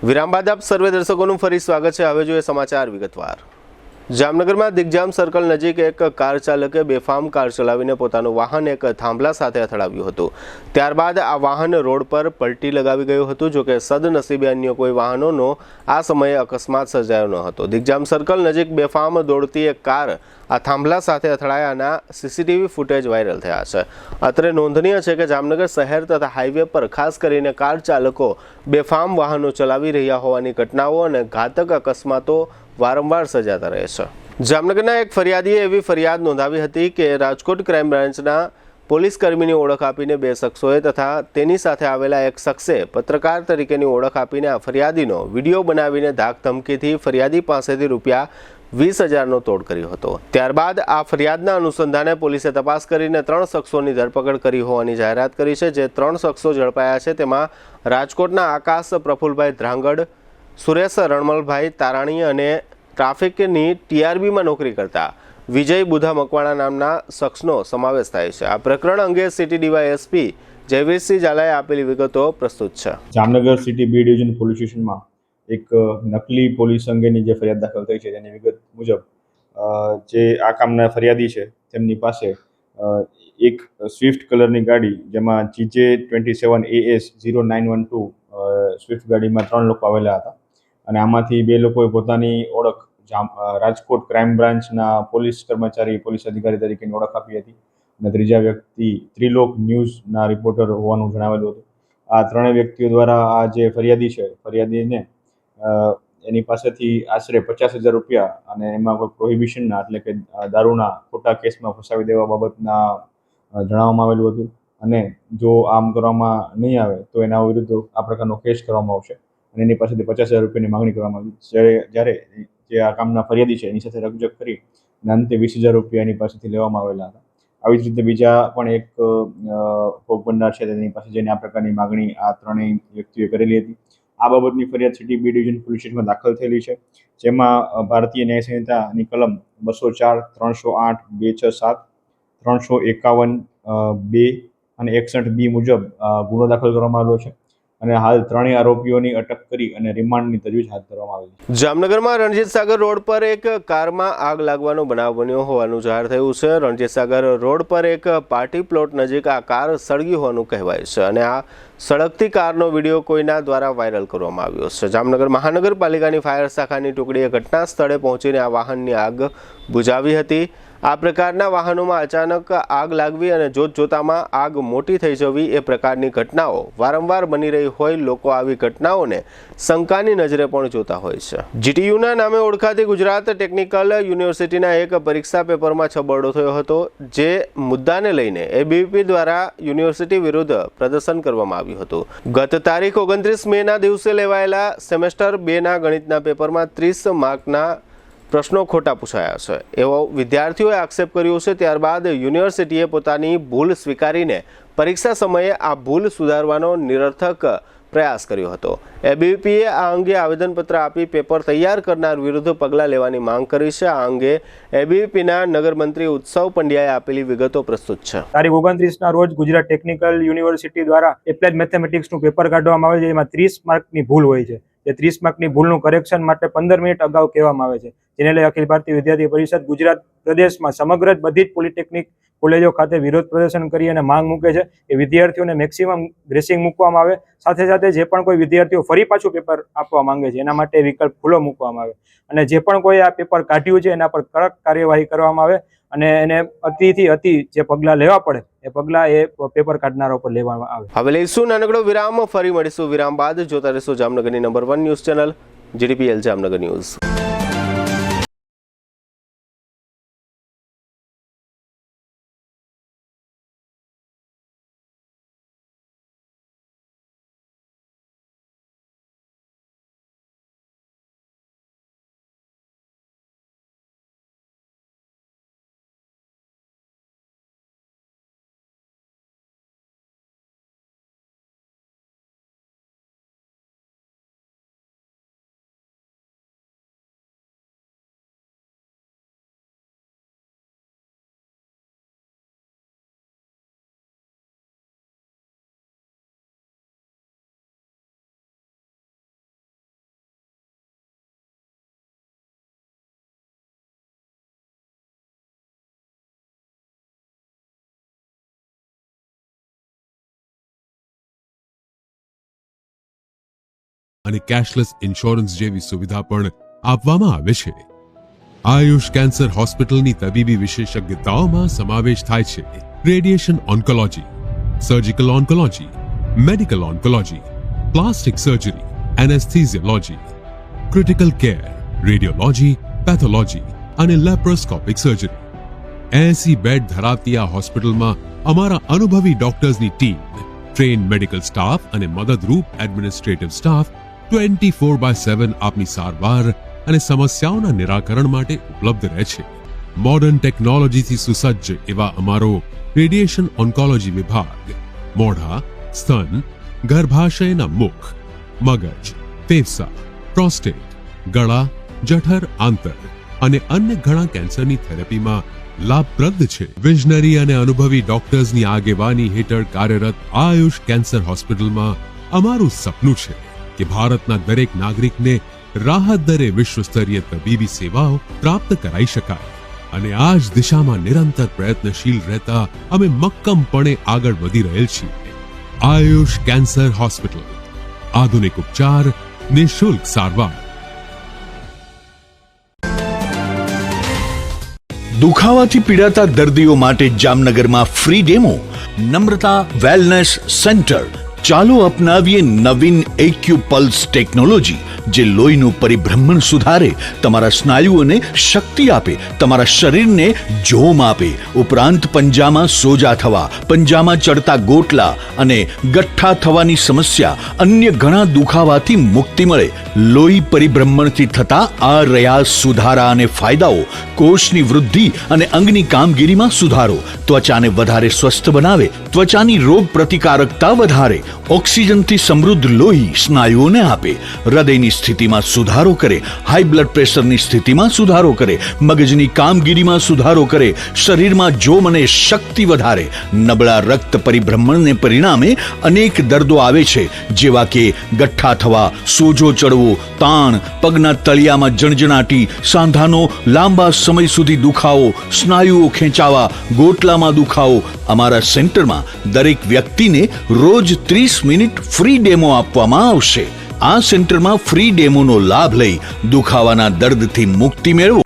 વિરામ બાદ આપ સર્વે દર્શકોનું ફરી સ્વાગત છે। હવે જોઈએ સમાચાર વિગતવાર। જામનગરમાં દિગ્જામ સર્કલ નજીક એક કાર ચાલકે બેફામ કાર ચલાવીને પોતાનું વાહન એક થાંભલા સાથે અથડાવ્યું હતું। ત્યારબાદ આ વાહન રોડ પર પલટી લગાવી ગયું હતું। જોકે સદનસીબે અન્ય કોઈ વાહનોનો આ સમયે અકસ્માત સર્જાયો ન હતો। દિગ્જામ સર્કલ નજીક બેફામ દોડતી એક કાર આ થાંભલા સાથે અથડાયાના સીસીટીવી ફૂટેજ વાયરલ થયા છે। અત્રે નોંધનીય છે કે જામનગર શહેર તથા હાઈવે પર ખાસ કરીને કાર ચાલકો બેફામ વાહનો ચલાવી રહ્યા હોવાની ઘટનાઓ અને ઘાતક અકસ્માતો વારંવાર સર્જાતા રહે છે। જામનગરના એક ફરિયાદીએ એવી ફરિયાદ નોંધાવી હતી કે રાજકોટ ક્રાઇમ બ્રાન્ચના પોલીસ કર્મીની ઓળખ આપીને 2 શખ્સોએ તથા તેની સાથે આવેલા એક શખ્સે પત્રકાર તરીકેની ઓળખ આપીને આ ફરિયાદીનો વિડીયો બનાવીને ધાક ધમકીથી ફરિયાદી પાસેથી રૂપિયા 20,000નો તોડ કર્યો હતો। ત્યારબાદ આ ફરિયાદના અનુસંધાને પોલીસે તપાસ કરીને 3 શખ્સોની ધરપકડ કરી હોવાની જાહેરાત કરી છે। જે 3 શખ્સો ઝડપાયા છે તેમાં રાજકોટના આકાશ પ્રફુલભાઈ ધ્રાંગડ, સુરેશ રણમલભાઈ તારાણી અને ટ્રાફિકની ટીઆરબીમાં નોકરી કરતા વિજય બુધા મકવાણા નામના શખ્સનો સમાવેશ થાય છે। આ પ્રકરણ અંગે સિટી ડીવાયએસપી જયવીરસિંહ ઝાલાએ આપેલી વિગતો પ્રસ્તુત છે। Jamnagar city B division police સ્ટેશનમાં એક નકલી પોલીસ અંગેની જે ફરિયાદ દાખલ થઈ છે તેની વિગત મુજબ જે આ કામના ફરિયાદી છે તેમની પાસે એક સ્વિફ્ટ કલરની ગાડી જેમાં GJ27 AS 0912 સ્વિફ્ટ ગાડીમાં 3 લોકો આવેલા હતા અને આમાંથી 2 લોકોએ પોતાની ઓળખ રાજકોટ ક્રાઇમ બ્રાન્ચના પોલીસ કર્મચારી, પોલીસ અધિકારી તરીકેની ઓળખ આપી હતી અને ત્રીજા વ્યક્તિ ત્રિલોક ન્યૂઝના રિપોર્ટર હોવાનું જણાવેલું હતું। આ 3 વ્યક્તિઓ દ્વારા આ જે ફરિયાદી છે ફરિયાદીને એની પાસેથી આશરે 50,000 રૂપિયા અને એમાં કોઈ પ્રોહિબિશનના એટલે કે દારૂના ખોટા કેસમાં ફસાવી દેવા બાબતના જણાવવામાં આવેલું હતું અને જો આમ કરવામાં નહીં આવે તો એના વિરુદ્ધ આ પ્રકારનો કેસ કરવામાં આવશે અને એની પાસેથી 50,000 રૂપિયાની માંગણી કરવામાં આવી। જ્યારે જે આ કામના ફરિયાદી છે એની સાથે રકજક કરી અને અંતે 20,000 રૂપિયા એની પાસેથી લેવામાં આવેલા હતા। આવી જ રીતે બીજા પણ એક ભોગ બનનાર છે તેની પાસે જઈને આ પ્રકારની માંગણી આ 3 વ્યક્તિઓએ કરેલી હતી। આ બાબતની ફરિયાદ સિટી બી ડિવિઝન પોલીસ સ્ટેશનમાં દાખલ થયેલી છે, જેમાં ભારતીય ન્યાય સંહિતાની કલમ 204, 308, 267, 351, 2 અને 61B મુજબ ગુનો દાખલ કરવામાં આવ્યો છે અને હાલ 3 આરોપીઓની અટક કરી અને રિમાન્ડની તજવીજ હાથ ધરવામાં આવી છે। જામનગરમાં રણજીત સાગર રોડ પર એક કારમાં આગ લાગવાનો બનાવ બન્યો હોવાનું જાહેર થયું છે। રણજીત સાગર રોડ પર એક પાર્ટી પ્લોટ નજીક આ કાર સળગી હોવાનું કહેવાય છે અને આ સળગતી કારનો વિડીયો કોઈના દ્વારા વાયરલ કરવામાં આવ્યો છે। જામનગર મહાનગરપાલિકાની ફાયર શાખાની ટુકડીએ ઘટના સ્થળે પહોંચીને આ વાહનની આગ બુઝાવી હતી। આ પ્રકારના વાહનોમાં અચાનક આગ લાગવી અને જોતજોતામાં આગ મોટી થઈ જવી એ પ્રકારની ઘટનાઓ વારંવાર બની રહી હોય લોકો આવી ઘટનાઓને શંકાની નજરે પણ જોતા હોય છે. જીટીયુના નામે ઓળખાતી ગુજરાત ટેકનિકલ યુનિવર્સિટીના એક પરીક્ષા પેપરમાં છબરડો થયો હતો, જે મુદ્દાને લઈને એબીવીપી દ્વારા યુનિવર્સિટી વિરુદ્ધ પ્રદર્શન કરવામાં આવ્યું હતું. ગત તારીખ 29 મેના દિવસે લેવાયેલા સેમેસ્ટર 2ના ગણિતના પેપરમાં 30 માર્કના પ્રશ્નો ખોટા પૂછાયા છે એવો વિદ્યાર્થીઓએ આક્ષેપ કર્યો છે. ત્યારબાદ યુનિવર્સિટીએ પોતાની ભૂલ સ્વીકારીને પરીક્ષા સમયે આ ભૂલ સુધારવાનો નિરર્થક પ્રયાસ કર્યો હતો. એબીવીપીએ આ અંગે આવેદનપત્ર આપી પેપર તૈયાર કરનાર વિરુદ્ધ પગલાં લેવાની માંગ કરી છે. આ અંગે એબીવીપીના નગરમંત્રી ઉત્સવ પંડ્યાએ આપેલી વિગતો પ્રસ્તુત છે. તારીખ 29ના રોજ ગુજરાત ટેકનિકલ યુનિવર્સિટી દ્વારા એપ્લાઇડ મેથેમેટિક્સનું પેપર કાઢવામાં આવે છે, જેમાં 30 માર્કની ભૂલ હોય છે. જે 30 માર્કની ભૂલનું કરેક્શન માટે 15 મિનિટ અગાઉ કહેવામાં આવે છે, જેને લઈ અખિલ ભારતીય વિદ્યાર્થી પરિષદ ગુજરાત પ્રદેશમાં સમગ્ર બધી જ પોલિટેકનિક કોલેજો ખાતે વિરોધ પ્રદર્શન કરી અને માંગ મૂકે છે કે વિદ્યાર્થીઓને મેક્સિમમ ગ્રેસિંગ મૂકવામાં આવે. સાથે સાથે જે પણ કોઈ વિદ્યાર્થીઓ ફરી પાછું પેપર આપવા માંગે છે એના માટે વિકલ્પ ખુલ્લો મૂકવામાં આવે અને જે પણ કોઈ આ પેપર કાઢ્યું છે એના પર કડક કાર્યવાહી કરવામાં આવે અને એને અતિથી અતિ જે પગલાં લેવા પડે એ પગલાં એ પેપર કાઢનારા પર લેવામાં આવે. હવે લઈશું નાનકડો વિરામ, ફરી મળીશું વિરામ બાદ. જોતા રહેશો જામનગરની number 1 news channel GDPL Jamnagar news. અને કેશલેસ ઇન્સ્યોરન્સ જેવી સુવિધા પણ આપવામાં આવે છે. આયુષ કેન્સર હોસ્પિટલની તબીબી વિશેષજ્ઞતાઓમાં સમાવેશ થાય છે radiation oncology, surgical oncology, medical oncology, plastic surgery, anesthesiology, critical care, radiology, pathology અને લેપ્રોસ્કોપિક સર્જરી. 80 બેડ ધરાવતી આ હોસ્પિટલમાં અમારા અનુભવી ડોક્ટર્સની ટીમ, ટ્રેન મેડિકલ સ્ટાફ અને મદદરૂપ એડમિનિસ્ટ્રેટિવ સ્ટાફ 24/7 આપની સારવાર અને સમસ્યાઓના નિરાકરણ માટે ઉપલબ્ધ રહે છે. મોડર્ન ટેકનોલોજીથી સુસજ્જ એવા અમારો રેડિયેશન ઓન્કોલોજી વિભાગ મોઢા, સ્તન, ગર્ભાશયના મુખ, મગજ, ફેફસા, પ્રોસ્ટેટ, ગળા, જઠર, આંતર અને અન્ય ઘણા કેન્સરની થેરેપીમાં લાભપ્રદ છે. વિઝનરી અને અનુભવી ડોક્ટર્સની આગેવાની હેઠળ કાર્યરત આયુષ કેન્સર હોસ્પિટલમાં અમારું સપનું છે કે ભારતના દરેક નાગરિકને રાહત દરે વિશ્વસ્તરીય તબીબી સેવાઓ પ્રાપ્ત કરાઈ શકાય. અને આ જ દિશામાં નિરંતર પ્રયત્નશીલ રહેતા અમે મક્કમપણે આગળ વધી રહેલ છીએ. આયુષ કેન્સર હોસ્પિટલ, આધુનિક ઉપચાર, નિઃશુલ્ક સારવાર. દુખાવાથી પીડાતા દર્દીઓ માટે જામનગરમાં ફ્રી ડેમો. નમ્રતા વેલનેસ સેન્ટર. ચાલો અપનાવીએ નવીન એક્યુ પલ્સ ટેકનોલોજી, જે લોહીનું પરિભ્રમણ સુધારે, તમારા સ્નાયુઓને શક્તિ આપે, તમારા શરીરને જોમ આપે. ઉપરાંત પંજામાં સોજા થવા, પંજામાં ચડતા ગોટલા અને ગઠ્ઠા થવાની સમસ્યા, અન્ય ઘણા દુખાવાથી મુક્તિ મળે. લોહી પરિભ્રમણથી થતા આ રહ્યા સુધારા અને ફાયદાઓ. કોષની વૃદ્ધિ અને અંગની કામગીરીમાં સુધારો, ત્વચાને વધારે સ્વસ્થ બનાવે, ત્વચાની રોગ પ્રતિકારકતા વધારે, ઓક્સિજનથી સમૃદ્ધ લોહી સ્નાયુઓને આપે, હૃદયની સ્થિતિમાં સુધારો કરે, હાઈ બ્લડ પ્રેશરની સ્થિતિમાં સુધારો કરે, મગજની કામગીરીમાં સુધારો કરે, શરીરમાં જોમ અને શક્તિ વધારે. નબળા રક્ત પરિભ્રમણને પરિણામે અનેક દર્દો આવે છે, જેવા કે ગઠ્ઠા થવા, સોજો ચડવો, તાણ, પગના તળિયામાં જણજણાટી, સાંધાનો લાંબા સમય સુધી દુખાવો, સ્નાયુઓ ખેંચાવા, ગોટલામાં દુખાવો. અમારા સેન્ટરમાં દરેક વ્યક્તિને રોજ 30 મિનિટ ફ્રી ડેમો આપવામાં આવશે. આ સેન્ટરમાં ફ્રી ડેમોનો લાભ લઈ દુખાવાના દર્દથી મુક્તિ મેળવો.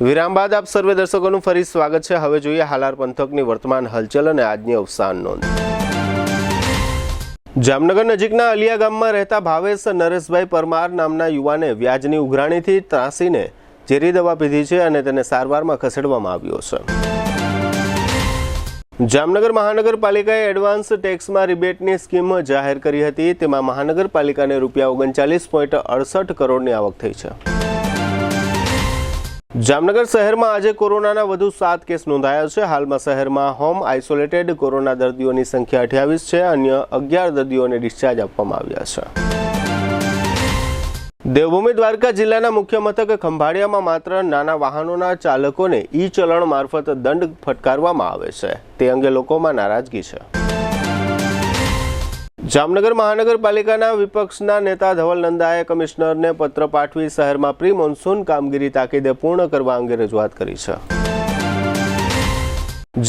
વિરામ બાદ આપ સર્વે દર્શકોનું ફરી સ્વાગત છે। હવે જોઈએ હાલાર પંથકની વર્તમાન હલચલ અને આજની અવસાન નોંધ। જામનગર નજીકના અલિયા ગામમાં રહેતા ભાવેશ નરેશભાઈ પરમાર નામના યુવાને વ્યાજની ઉઘરાણીથી ત્રાસીને ઝેરી દવા પીધી છે અને તેને સારવારમાં ખસેડવામાં આવ્યો છે। જામનગર મહાનગરપાલિકાએ એડવાન્સ ટેક્સમાં રિબેટની સ્કીમ જાહેર કરી હતી। તેમાં મહાનગરપાલિકાને ₹39.68 કરોડની આવક થઈ છે। જામનગર શહેરમાં આજે કોરોનાના વધુ 7 કેસ નોંધાયા છે। હાલમાં શહેરમાં હોમ આઇસોલેટેડ કોરોના દર્દીઓની સંખ્યા 28 છે। અન્ય 11 દર્દીઓને ડિસ્ચાર્જ આપવામાં આવ્યા છે। દેવભૂમિ દ્વારકા જિલ્લાના મુખ્ય મથક ખંભાળિયામાં માત્ર નાના વાહનોના ચાલકોને ઈ ચલણ મારફત દંડ ફટકારવામાં આવે છે, તે અંગે લોકોમાં નારાજગી છે। જામનગર મહાનગરપાલિકાના વિપક્ષના નેતા ધવલ નંદાએ કમિશનરને પત્ર પાઠવી શહેરમાં પ્રી મોન્સૂન કામગીરી તાકીદે પૂર્ણ કરવા અંગે રજૂઆત કરી છે।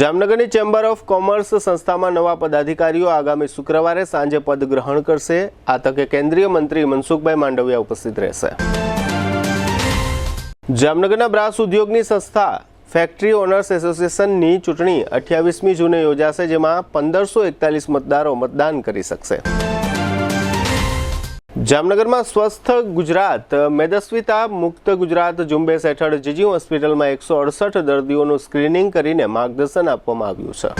જામનગરની ચેમ્બર ઓફ કોમર્સ સંસ્થામાં નવા પદાધિકારીઓ આગામી શુક્રવારે સાંજે પદ ગ્રહણ કરશે। આ તકે કેન્દ્રીય મંત્રી મનસુખભાઈ માંડવિયા ઉપસ્થિત રહેશે। જામનગરના બ્રાસ ઉદ્યોગની સંસ્થા ફેક્ટરી ઓનર્સ એસોસિએશનની ચૂંટણી 28મી જૂને યોજાશે, જેમાં 1541 મતદારો મતદાન કરી શકશે। જામનગરમાં સ્વસ્થ ગુજરાત મેદસ્વીતા મુક્ત ગુજરાત ઝુંબેશ હેઠળ જીજી હોસ્પિટલમાં 168 દર્દીઓનું સ્ક્રીનિંગ કરીને માર્ગદર્શન આપવામાં આવ્યું છે।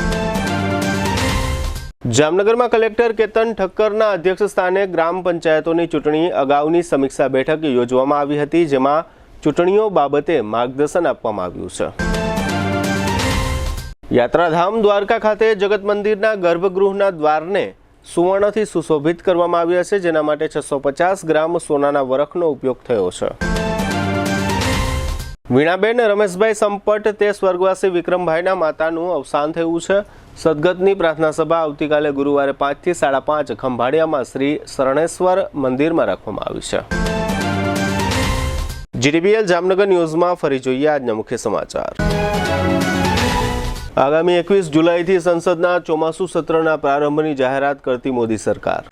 જામનગરમાં કલેક્ટર કેતન ઠક્કરના અધ્યક્ષ સ્થાને ગ્રામ પંચાયતોની ચૂંટણી અગાઉની સમીક્ષા બેઠક યોજવામાં આવી હતી, જેમાં ચૂંટણીઓ બાબતે માર્ગદર્શન આપવામાં આવ્યું છે। યાત્રાધામ દ્વારકા ખાતે જગત મંદિરના ગર્ભગૃહના દ્વારને સુવર્ણથી સુશોભિત કરવામાં આવ્યા છે, જેના માટે 650 ગ્રામ સોનાના વરખનો ઉપયોગ થયો છે। વીણાબેન રમેશભાઈ સંપટ તે સ્વર્ગવાસી વિક્રમભાઈના માતાનું અવસાન થયું છે। સદગતની પ્રાર્થના સભા આવતીકાલે ગુરુવારે 5 થી 5:30 ખંભાળિયામાં શ્રી શરણેશ્વર મંદિરમાં રાખવામાં આવી છે। જીટીપીએલ જામનગર ન્યૂઝમાં ફરી જોઈએ આજના મુખ્ય સમાચાર। આગામી 21 જુલાઈથી સંસદના ચોમાસુ સત્રના પ્રારંભની જાહેરાત કરતી મોદી સરકાર।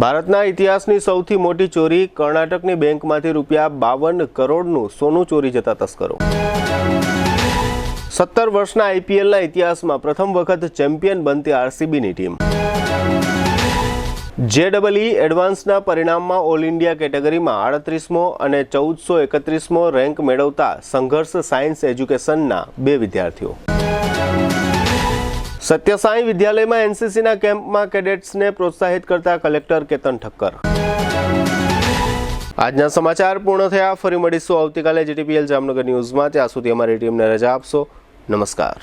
ભારતના ઇતિહાસની સૌથી મોટી ચોરી, કર્ણાટકની બેંકમાંથી ₹52 કરોડનું સોનું ચોરી જતા તસ્કરો। 17 વર્ષના આઈપીએલના ઇતિહાસમાં પ્રથમ વખત ચેમ્પિયન બનતી આરસીબીની ટીમ। JEE એડવાન્સના પરિણામમાં ઓલ ઇન્ડિયા કેટેગરીમાં 38મો અને 1431મો રેન્ક મેળવતા સંઘર્ષ સાયન્સ એજ્યુકેશનના 2 વિદ્યાર્થીઓ। સત્યસાઈ વિદ્યાલયમાં એનસીસીના કેમ્પમાં કેડેટ્સને પ્રોત્સાહિત કરતા કલેક્ટર કેતન ઠક્કર। આજના સમાચાર પૂર્ણ થયા। ફરી મળીશું આવતીકાલે જીટીપીએલ જામનગર ન્યૂઝમાં। ત્યાં સુધી અમારી ટીમને રજા આપશો। નમસ્કાર।